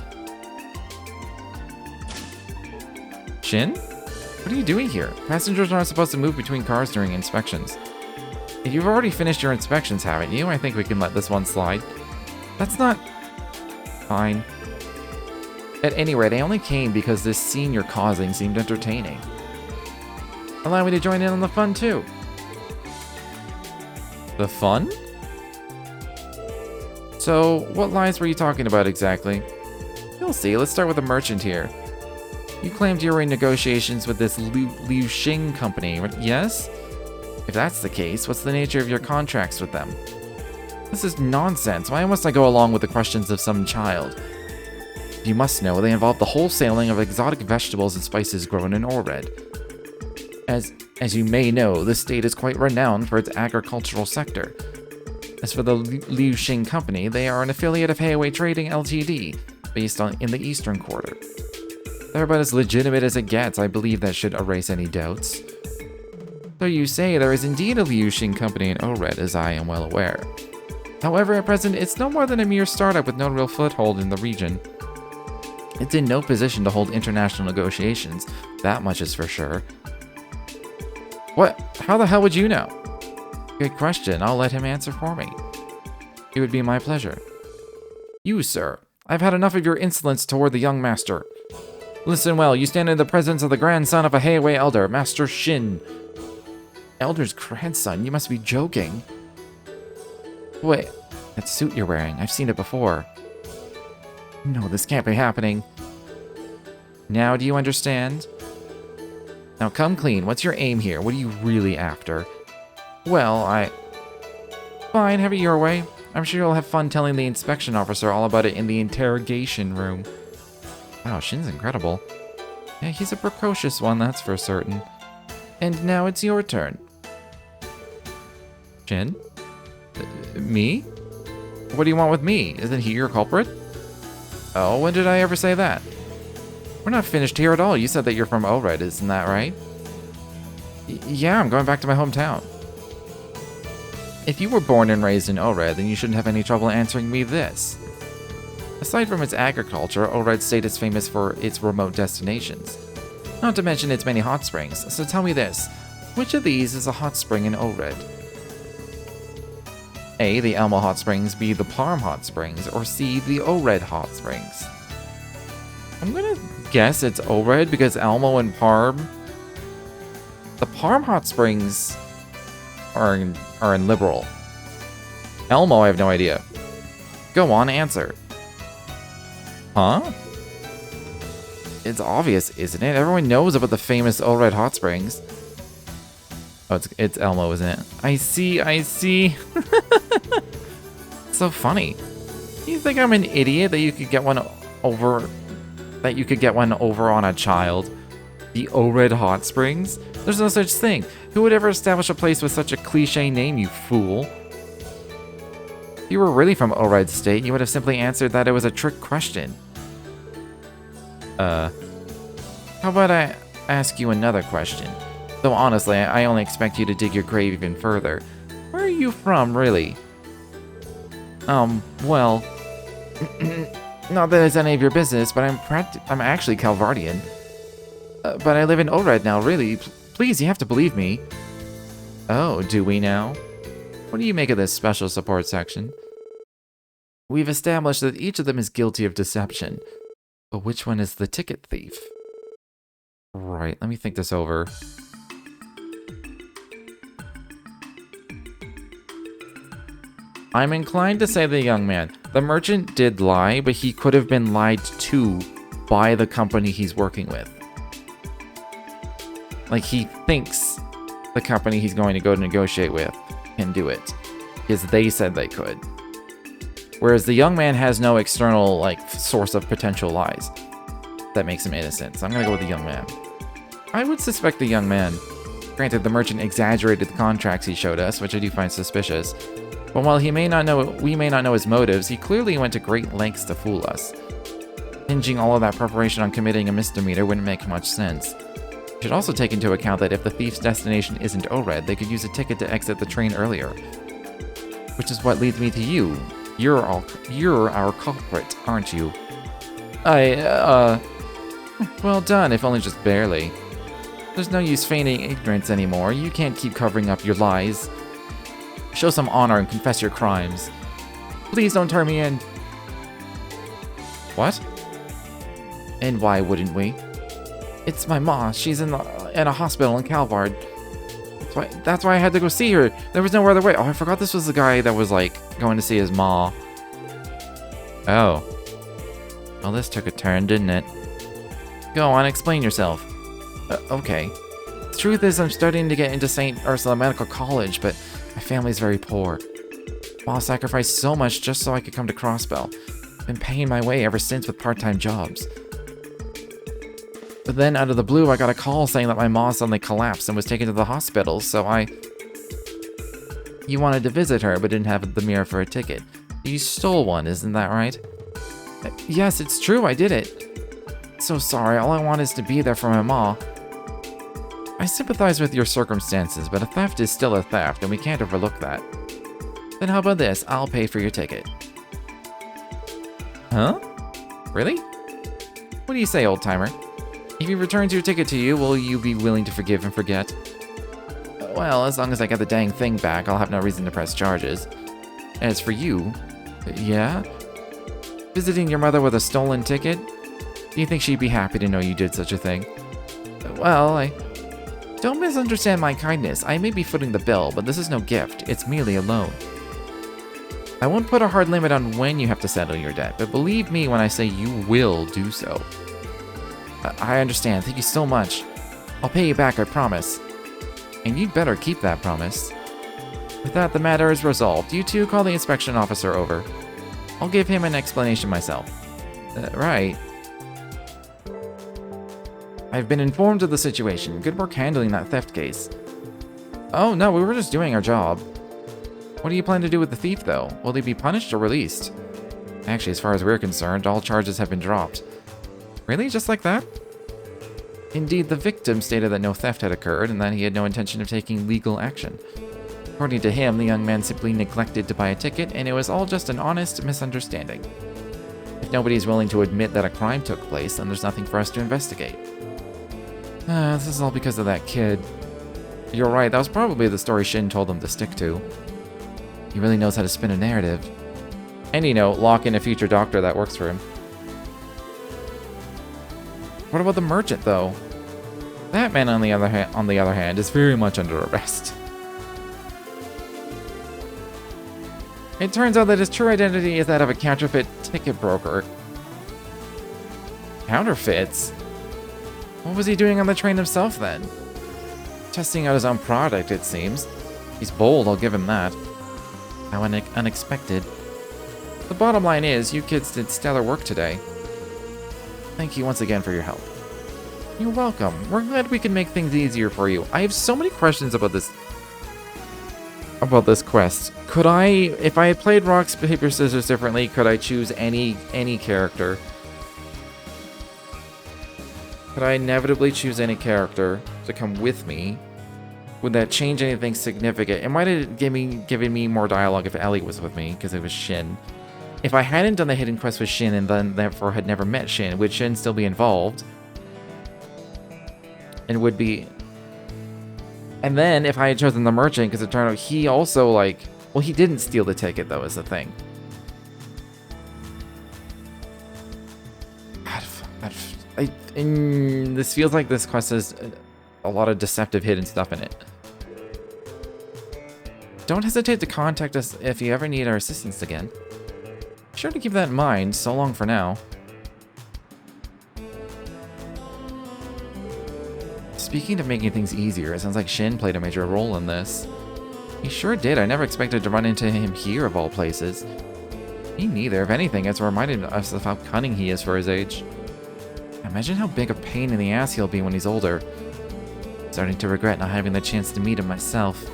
Shin? What are you doing here? Passengers aren't supposed to move between cars during inspections. You've already finished your inspections, haven't you? I think we can let this one slide. That's not... Fine. At any rate, I only came because this scene you're causing seemed entertaining. Allow me to join in on the fun, too. The fun? So, what lies were you talking about exactly? You'll see. Let's start with the merchant here. You claimed you were in negotiations with this Liu Xing company, yes? If that's the case, what's the nature of your contracts with them? This is nonsense. Why must I go along with the questions of some child? You must know they involve the wholesaling of exotic vegetables and spices grown in O-Red. As you may know, this state is quite renowned for its agricultural sector. As for the Liu Xing Company, they are an affiliate of Heiwei Trading Ltd, based in the Eastern Quarter. They're about as legitimate as it gets. I believe that should erase any doubts. So you say there is indeed a Liu Xing Company in O-Red, as I am well aware. However, at present, it's no more than a mere startup with no real foothold in the region. It's in no position to hold international negotiations, that much is for sure. What? How the hell would you know? Good question. I'll let him answer for me. It would be my pleasure. You, sir. I've had enough of your insolence toward the young master. Listen well, you stand in the presence of the grandson of a Heiwei elder, Master Shin. Elder's grandson? You must be joking. Wait, that suit you're wearing, I've seen it before. No, this can't be happening. Now do you understand? Now come clean, what's your aim here? What are you really after? Well, Fine, have it your way. I'm sure you'll have fun telling the inspection officer all about it in the interrogation room. Wow, Shin's incredible. Yeah, he's a precocious one, that's for certain. And now it's your turn. Shin? Me? What do you want with me? Isn't he your culprit? Oh, when did I ever say that? We're not finished here at all. You said that you're from O-Red, isn't that right? Yeah, I'm going back to my hometown. If you were born and raised in O-Red, then you shouldn't have any trouble answering me this. Aside from its agriculture, O-Red State is famous for its remote destinations. Not to mention its many hot springs. So tell me this, which of these is a hot spring in O-Red? A, the Elmo Hot Springs, B, the Parm Hot Springs, or C, the O-Red Hot Springs? I'm gonna guess it's O-Red because Elmo and Parm... The Parm Hot Springs are in Liberal. Elmo, I have no idea. Go on, answer. Huh? It's obvious, isn't it? Everyone knows about the famous O-Red Hot Springs. Oh, it's Elmo, isn't it? I see. So funny. You think I'm an idiot that you could get one over... That you could get one over on a child? The O-Red Hot Springs? There's no such thing. Who would ever establish a place with such a cliche name, you fool? If you were really from O-Red State, you would have simply answered that it was a trick question. How about I ask you another question? Though honestly, I only expect you to dig your grave even further. Where are you from, really? Well... not that it's any of your business, but I'm actually Calvardian. But I live in O-Red now, really. Please, you have to believe me. Oh, do we now? What do you make of this special support section? We've established that each of them is guilty of deception. But which one is the ticket thief? Right, let me think this over. I'm inclined to say the young man. The merchant did lie, but he could have been lied to by the company he's working with. Like, he thinks the company he's going to go to negotiate with can do it, because they said they could. Whereas the young man has no external, like, source of potential lies. That makes him innocent, so I'm gonna go with the young man. I would suspect the young man. Granted, the merchant exaggerated the contracts he showed us, which I do find suspicious. But while we may not know his motives, he clearly went to great lengths to fool us. Hinging all of that preparation on committing a misdemeanor wouldn't make much sense. You should also take into account that if the thief's destination isn't ORED, they could use a ticket to exit the train earlier. Which is what leads me to you. You're our culprit, aren't you? Well done, if only just barely. There's no use feigning ignorance anymore. You can't keep covering up your lies. Show some honor and confess your crimes. Please don't turn me in. What? And why wouldn't we? It's my ma. She's in a hospital in Calvard. That's why I had to go see her. There was no other way. Oh, I forgot this was the guy that was, like, going to see his ma. Oh. Well, this took a turn, didn't it? Go on, explain yourself. Okay. The truth is, I'm starting to get into St. Ursula Medical College, but my family's very poor. Ma sacrificed so much just so I could come to Crossbell. I've been paying my way ever since with part-time jobs. But then, out of the blue, I got a call saying that my ma suddenly collapsed and was taken to the hospital, so You wanted to visit her, but didn't have the mirror for a ticket. You stole one, isn't that right? Yes, it's true, I did it. So sorry, all I want is to be there for my ma. I sympathize with your circumstances, but a theft is still a theft, and we can't overlook that. Then how about this? I'll pay for your ticket. Huh? Really? What do you say, old-timer? If he returns your ticket to you, will you be willing to forgive and forget? Well, as long as I get the dang thing back, I'll have no reason to press charges. As for you... Yeah? Visiting your mother with a stolen ticket? Do you think she'd be happy to know you did such a thing? Well, Don't misunderstand my kindness. I may be footing the bill, but this is no gift. It's merely a loan. I won't put a hard limit on when you have to settle your debt, but believe me when I say you will do so. I understand. Thank you so much. I'll pay you back, I promise. And you'd better keep that promise. With that, the matter is resolved. You two call the inspection officer over. I'll give him an explanation myself. Right. I've been informed of the situation. Good work handling that theft case. Oh, no, we were just doing our job. What do you plan to do with the thief, though? Will he be punished or released? Actually, as far as we're concerned, all charges have been dropped. Really? Just like that? Indeed, the victim stated that no theft had occurred and that he had no intention of taking legal action. According to him, the young man simply neglected to buy a ticket, and it was all just an honest misunderstanding. If nobody's willing to admit that a crime took place, then there's nothing for us to investigate. This is all because of that kid. You're right, that was probably the story Shin told them to stick to. He really knows how to spin a narrative. And, lock in a future doctor that works for him. What about the merchant, though? That man, on the other hand, is very much under arrest. It turns out that his true identity is that of a counterfeit ticket broker. Counterfeits? What was he doing on the train himself, then? Testing out his own product, it seems. He's bold, I'll give him that. How unexpected. The bottom line is, you kids did stellar work today. Thank you once again for your help. You're welcome. We're glad we can make things easier for you. I have so many questions about this quest. Could I, if I had played rock, paper, scissors differently, could I choose any character? Could I inevitably choose any character to come with me? Would that change anything significant? It might have given me more dialogue if Ellie was with me, because it was Shin. If I hadn't done the hidden quest with Shin and then therefore had never met Shin, would Shin still be involved? And would be... And then if I had chosen the merchant, because it turned out he also, like... Well, he didn't steal the ticket, though, is the thing. This feels like this quest has a lot of deceptive hidden stuff in it. Don't hesitate to contact us if you ever need our assistance again. Be sure to keep that in mind. So long for now. Speaking of making things easier, it sounds like Shin played a major role in this. He sure did. I never expected to run into him here of all places. Me neither. If anything, it's reminded us of how cunning he is for his age. Imagine how big a pain in the ass he'll be when he's older. Starting to regret not having the chance to meet him myself.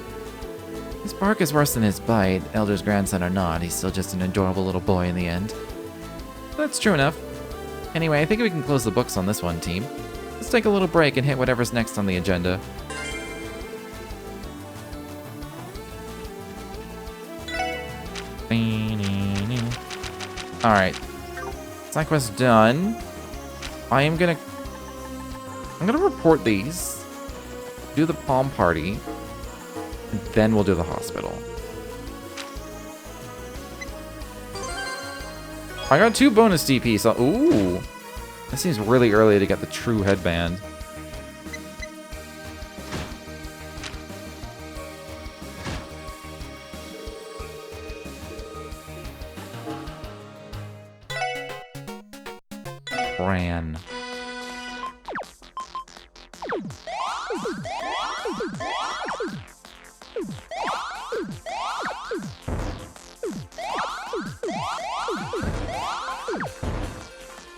His bark is worse than his bite. Elder's grandson or not, he's still just an adorable little boy in the end. That's true enough. Anyway, I think we can close the books on this one, team. Let's take a little break and hit whatever's next on the agenda. Alright. Side quest done. I'm gonna report these. Do the palm party. And then we'll do the hospital. I got 2 bonus DP, so ooh. That seems really early to get the true headband. Ran.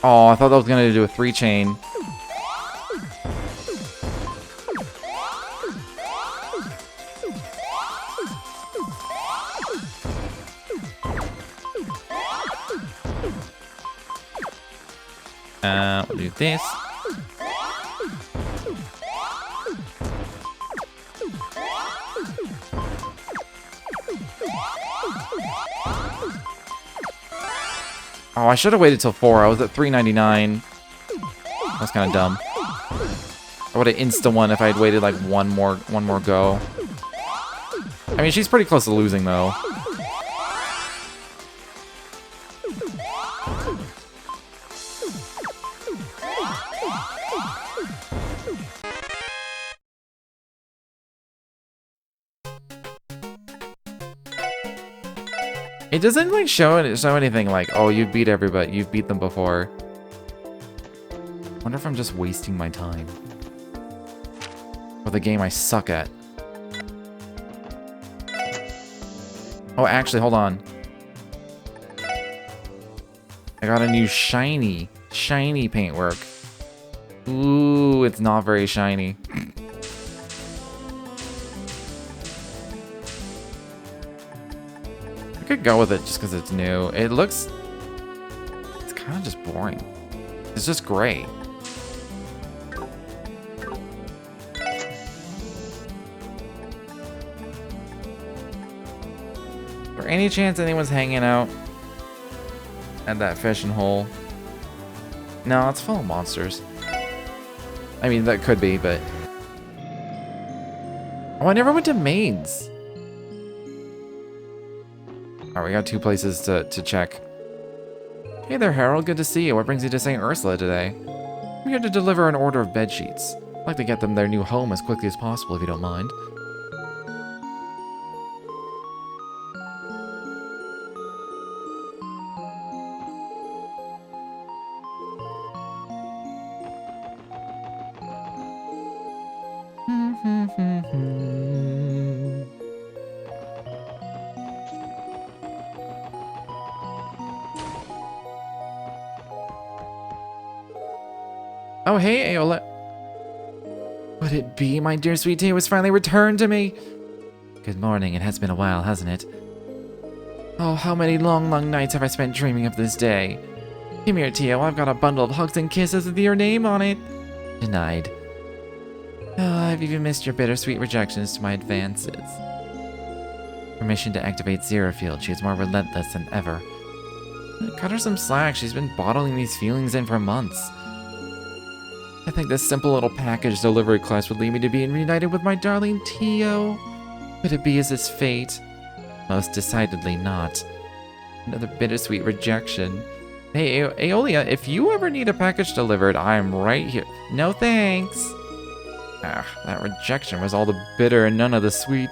Oh, I thought that was gonna do a 3-chain. We'll do this. Oh, I should have waited till 4. I was at 399. That's kind of dumb. I would have insta-won if I had waited like one more go. I mean, she's pretty close to losing though. It doesn't like show anything like, oh, you beat everybody, you've beat them before. Wonder if I'm just wasting my time with a game I suck at. Oh, actually, hold on. I got a new shiny paintwork. Ooh, it's not very shiny. I could go with it just because it's new. It's kind of just boring. It's just gray. Is there any chance anyone's hanging out at that fishing hole? No, it's full of monsters. I mean, that could be, but... Oh, I never went to Maids. Alright, we got 2 places to check. Hey there, Harold. Good to see you. What brings you to St. Ursula today? I'm here to deliver an order of bedsheets. I'd like to get them their new home as quickly as possible, if you don't mind. Oh, hey, Aola. Would it be my dear sweet tea was finally returned to me? Good morning. It has been a while, hasn't it? Oh, how many long, long nights have I spent dreaming of this day? Come here, Tio. I've got a bundle of hugs and kisses with your name on it. Denied. Oh, I've even missed your bittersweet rejections to my advances. Permission to activate Zero Field. She is more relentless than ever. Cut her some slack. She's been bottling these feelings in for months. I think this simple little package delivery quest would lead me to being reunited with my darling Tio. Could it be as his fate? Most decidedly not. Another bittersweet rejection. Hey, Aeolia, if you ever need a package delivered, I'm right here. No thanks. Ah, that rejection was all the bitter and none of the sweet.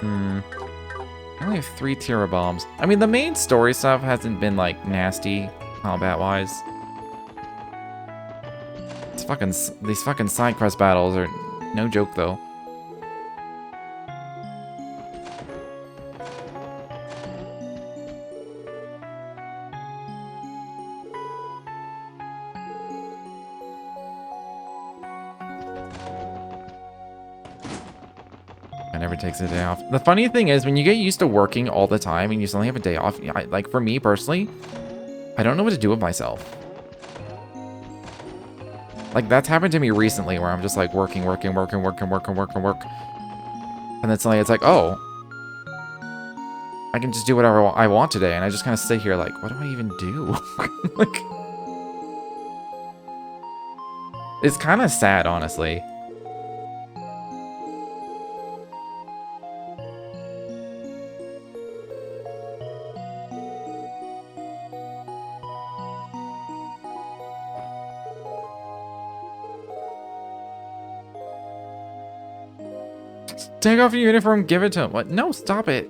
I only have 3 Tira bombs. I mean, the main story stuff hasn't been, like, nasty combat-wise. These fucking side quest battles are no joke, though. Never takes a day off. The funny thing is, when you get used to working all the time and you suddenly have a day off, like for me personally, I don't know what to do with myself. Like that's happened to me recently where I'm just like working. And then suddenly it's like, oh, I can just do whatever I want today. And I just kind of sit here like, what do I even do? Like, it's kind of sad, honestly. Take off your uniform, give it to him. What? No, stop it.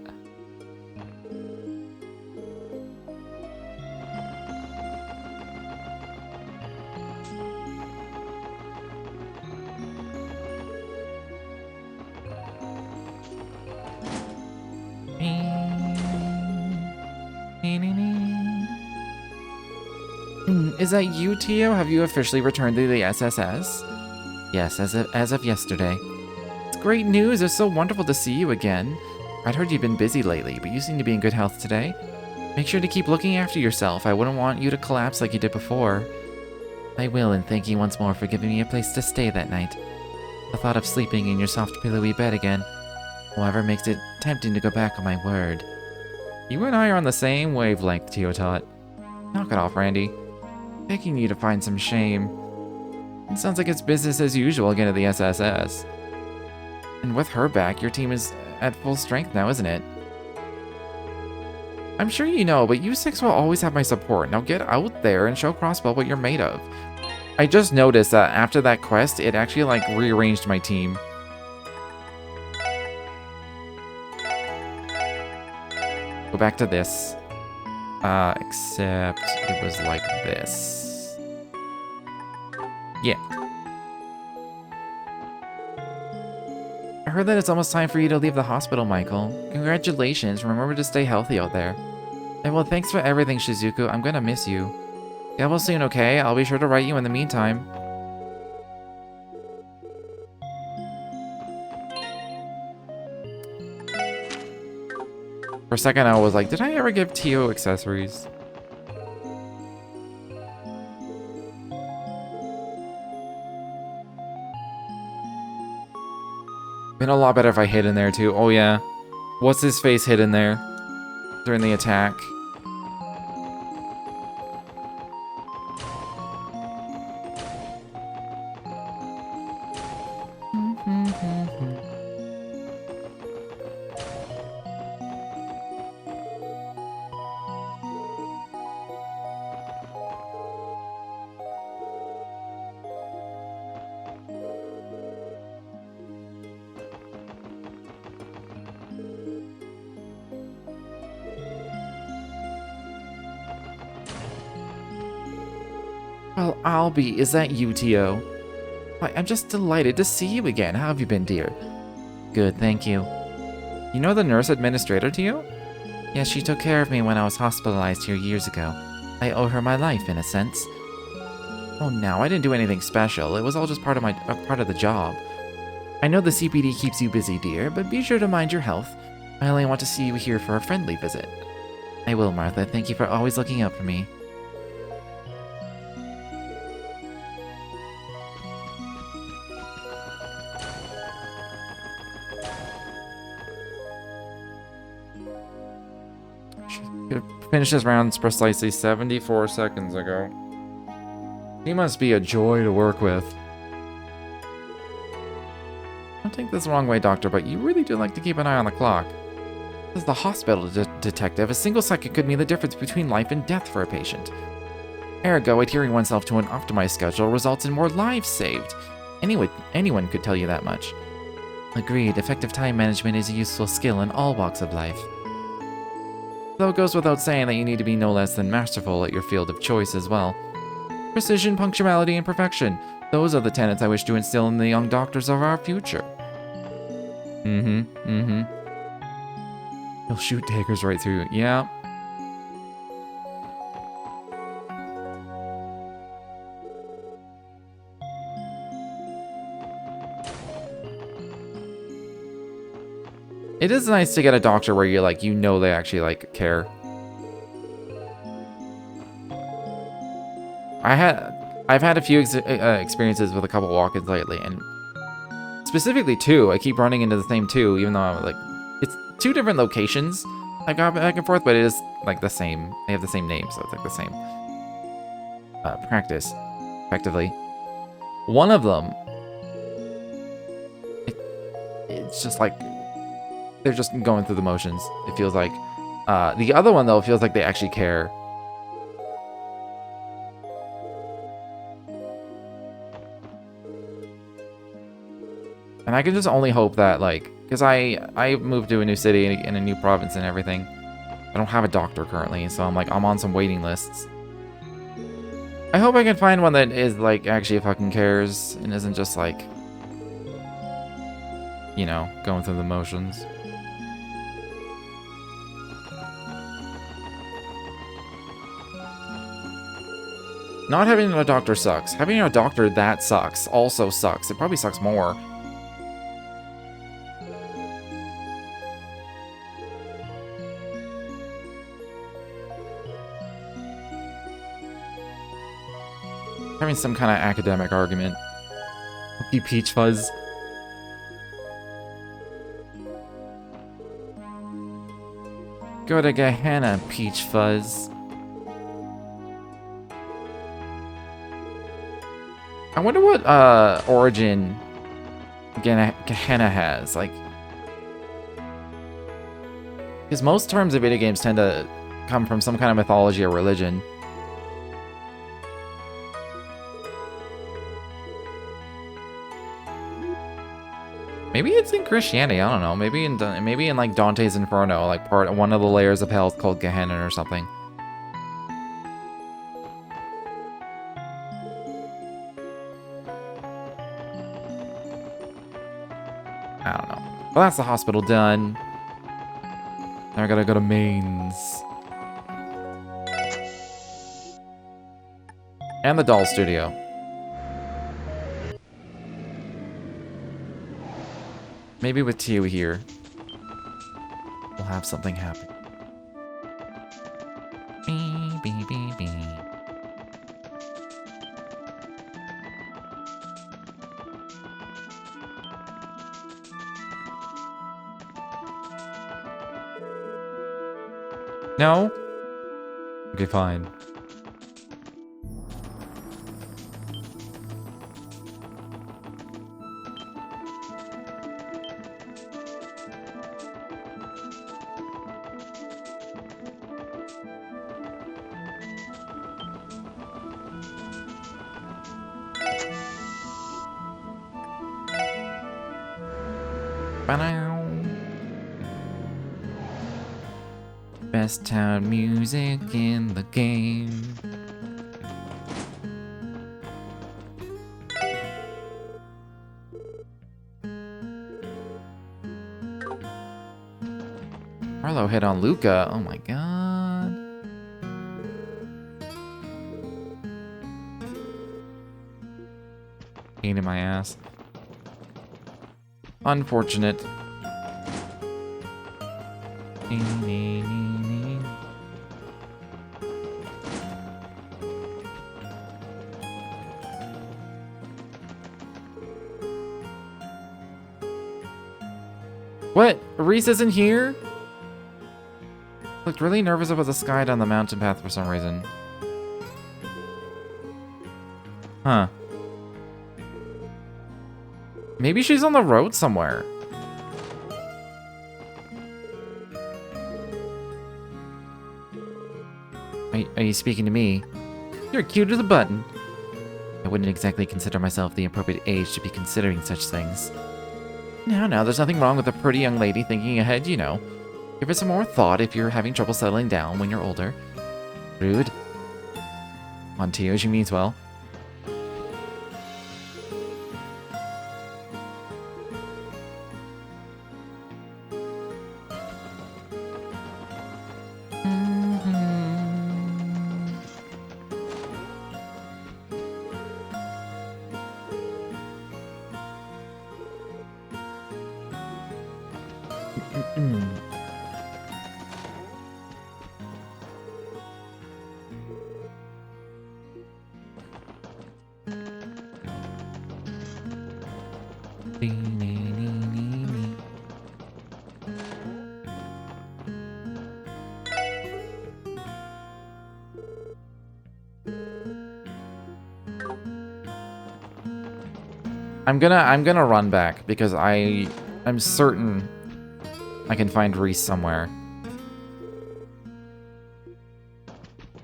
Is that you, Tio? Have you officially returned to the SSS? Yes, as of yesterday. Great news, it's so wonderful to see you again. I'd heard you've been busy lately, but you seem to be in good health today. Make sure to keep looking after yourself. I wouldn't want you to collapse like you did before. I will, and thank you once more for giving me a place to stay that night. The thought of sleeping in your soft pillowy bed again, however, makes it tempting to go back on my word. You and I are on the same wavelength, Teotot. Knock it off, Randy. Begging you to find some shame. It sounds like it's business as usual again at the SSS. And with her back, your team is at full strength now, isn't it? I'm sure you know, but you 6 will always have my support. Now get out there and show Crossbell what you're made of. I just noticed that after that quest, it actually, like, rearranged my team. Go back to this. Except it was like this. Yeah. I heard that it's almost time for you to leave the hospital, Michael. Congratulations, remember to stay healthy out there. And well, thanks for everything, Shizuku. I'm gonna miss you. Get well soon, okay? I'll be sure to write you in the meantime. For a second, I was like, did I ever give Tio accessories? Been a lot better if I hid in there too. Oh yeah. What's his face hid in there during the attack? Well, Albie, is that you, Tio? Why, I'm just delighted to see you again. How have you been, dear? Good, thank you. You know the nurse administrator, Tio? Yes, she took care of me when I was hospitalized here years ago. I owe her my life, in a sense. Oh, no, I didn't do anything special. It was all just part of the job. I know the CPD keeps you busy, dear, but be sure to mind your health. I only want to see you here for a friendly visit. I will, Martha. Thank you for always looking out for me. Finished his rounds precisely 74 seconds ago. He must be a joy to work with. Don't take this the wrong way, Doctor, but you really do like to keep an eye on the clock. As the hospital detective, a single second could mean the difference between life and death for a patient. Ergo, adhering oneself to an optimized schedule results in more lives saved. Anyone could tell you that much. Agreed, effective time management is a useful skill in all walks of life. Though it goes without saying that you need to be no less than masterful at your field of choice as well. Precision, punctuality, and perfection. Those are the tenets I wish to instill in the young doctors of our future. He'll shoot daggers right through you. Yeah. It is nice to get a doctor where you're like, you know they actually like care. I've had a few experiences with a couple walk-ins lately, and specifically two. I keep running into the same two, even though I'm like, it's two different locations. I've got back and forth, but it is like the same. They have the same name, so it's like the same practice, effectively. One of them, it's just like they're just going through the motions. It feels like. The other one though feels like they actually care. And I can just only hope that, like, because I moved to a new city and a new province and everything. I don't have a doctor currently, so I'm on some waiting lists. I hope I can find one that is, like, actually fucking cares and isn't just, like, you know, going through the motions. Not having a doctor sucks. Having a doctor that sucks also sucks. It probably sucks more. Having some kind of academic argument. You peach fuzz. Go to Gehenna, peach fuzz. I wonder what origin Gehenna has. Like, because most terms of video games tend to come from some kind of mythology or religion. Maybe it's in Christianity. I don't know. Maybe in like Dante's Inferno, like one of the layers of hell is called Gehenna or something. I don't know. Well, that's the hospital done. Now I gotta go to Mainz. And the doll studio. Maybe with Tio here, we'll have something happen. No? Okay, fine. Best town music in the game. Arlo hit on Luca. Oh my god. Pain in my ass. Unfortunate. What? Reese isn't here? Looked really nervous about the sky down the mountain path for some reason. Huh. Maybe she's on the road somewhere. Are you speaking to me? You're cute as a button. I wouldn't exactly consider myself the appropriate age to be considering such things. Now, there's nothing wrong with a pretty young lady thinking ahead, you know. Give it some more thought if you're having trouble settling down when you're older. Rude. On Tio, she means well. I'm gonna run back because I'm certain I can find Reese somewhere.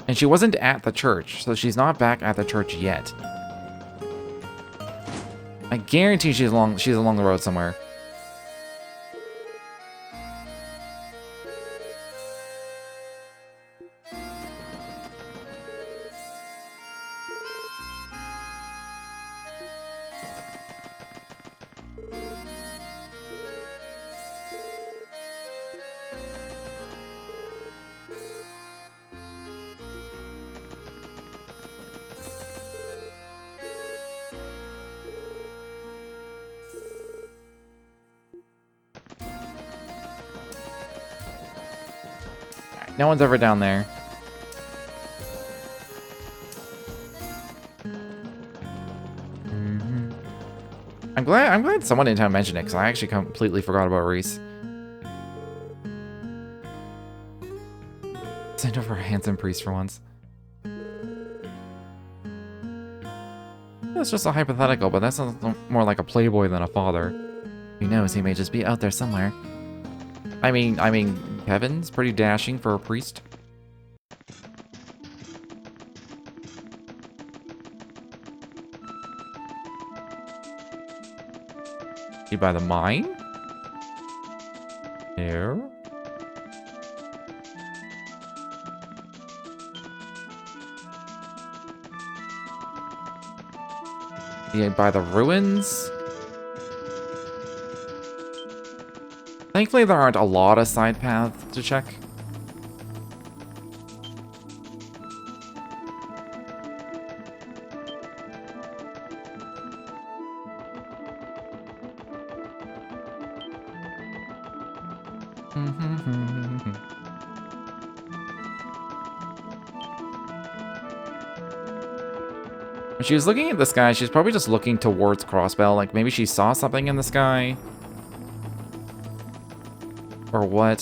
And she wasn't at the church, so she's not back at the church yet. I guarantee she's along the road somewhere. No one's ever down there. I'm glad someone in town mentioned it, because I actually completely forgot about Reese. Send over a handsome priest for once. That's just a hypothetical, but that sounds more like a playboy than a father. Who knows, he may just be out there somewhere. I mean, Kevin's pretty dashing for a priest. You by the mine? There. Yeah, by the ruins? Thankfully, there aren't a lot of side paths to check. When she was looking at the sky, she's probably just looking towards Crossbell. Like, maybe she saw something in the sky. Or what?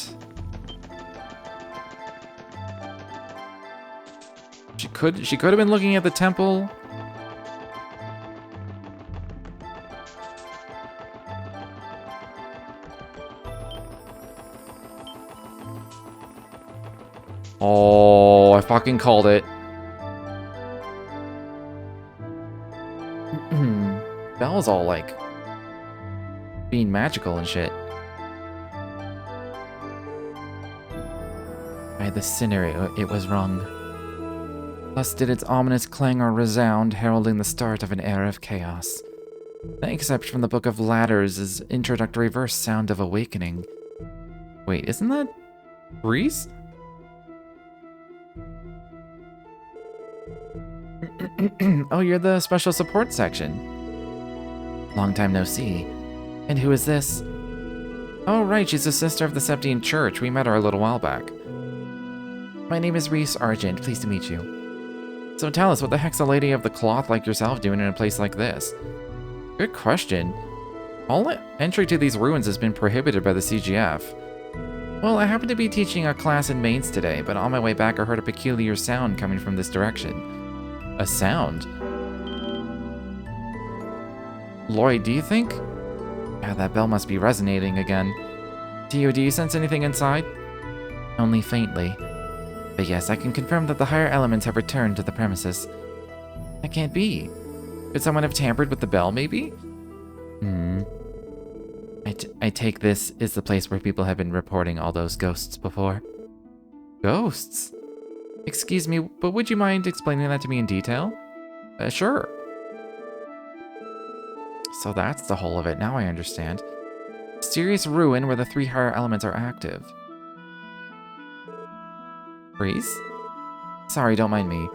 She could have been looking at the temple. Oh, I fucking called it. Belle's all like being magical and shit. By the sinner, it was wrong. Thus did its ominous clangor resound, heralding the start of an era of chaos. The excerpt from the Book of Ladders' introductory verse, Sound of Awakening. Wait, isn't that Reese? Oh, you're the special support section. Long time no see. And who is this? Oh, right, she's a sister of the Septine Church. We met her a little while back. My name is Reese Argent. Pleased to meet you. So tell us, what the heck's a lady of the cloth like yourself doing in a place like this? Good question. All entry to these ruins has been prohibited by the CGF. Well, I happen to be teaching a class in Mainz today, but on my way back I heard a peculiar sound coming from this direction. A sound? Lloyd, do you think? Yeah, that bell must be resonating again. Tio, do you sense anything inside? Only faintly. But yes, I can confirm that the higher elements have returned to the premises. That can't be. Could someone have tampered with the bell, maybe? I take this is the place where people have been reporting all those ghosts before. Ghosts? Excuse me, but would you mind explaining that to me in detail? Sure. So that's the whole of it, now I understand. Mysterious ruin where the 3 higher elements are active. Reese? Sorry, don't mind me.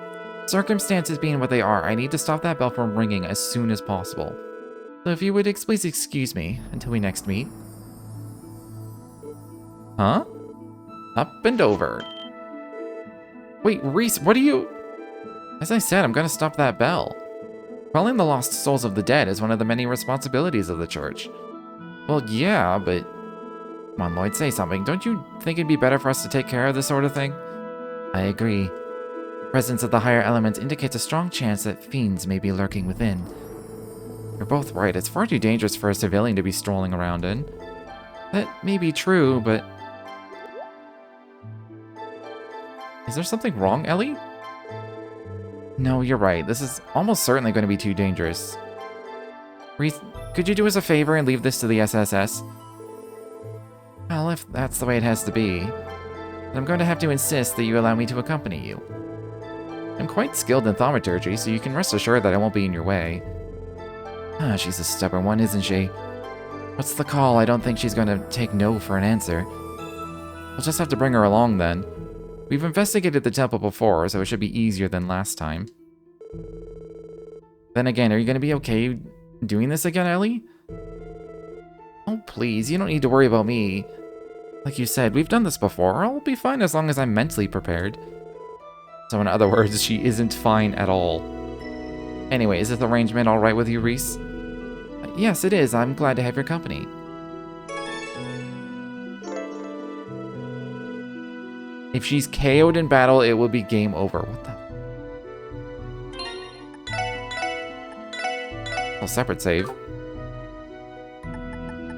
Circumstances being what they are, I need to stop that bell from ringing as soon as possible. So if you would please excuse me until we next meet. Huh? Up and over. Wait, Reese, what are you... As I said, I'm gonna stop that bell. Calling the lost souls of the dead is one of the many responsibilities of the church. Well, yeah, but... Come on, Lloyd, say something. Don't you think it'd be better for us to take care of this sort of thing? I agree. The presence of the higher elements indicates a strong chance that fiends may be lurking within. You're both right. It's far too dangerous for a civilian to be strolling around in. That may be true, but... Is there something wrong, Ellie? No, you're right. This is almost certainly going to be too dangerous. Reese, could you do us a favor and leave this to the SSS? Well, if that's the way it has to be, then I'm going to have to insist that you allow me to accompany you. I'm quite skilled in thaumaturgy, so you can rest assured that I won't be in your way. Ah, she's a stubborn one, isn't she? What's the call? I don't think she's going to take no for an answer. I'll just have to bring her along then. We've investigated the temple before, so it should be easier than last time. Then again, are you going to be okay doing this again, Ellie? Oh, please, you don't need to worry about me. Like you said, we've done this before. I'll be fine as long as I'm mentally prepared. So in other words, she isn't fine at all. Anyway, is this arrangement alright with you, Reese? Yes, it is. I'm glad to have your company. If she's KO'd in battle, it will be game over. What the... Oh, separate save.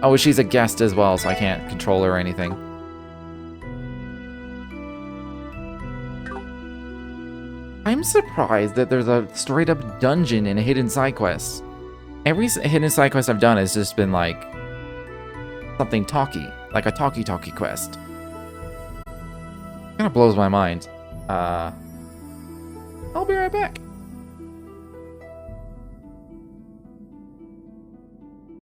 Oh, she's a guest as well, so I can't control her or anything. I'm surprised that there's a straight-up dungeon in a hidden side quest. Every hidden side quest I've done has just been like something talky, like a talky quest. Kind of blows my mind. I'll be right back.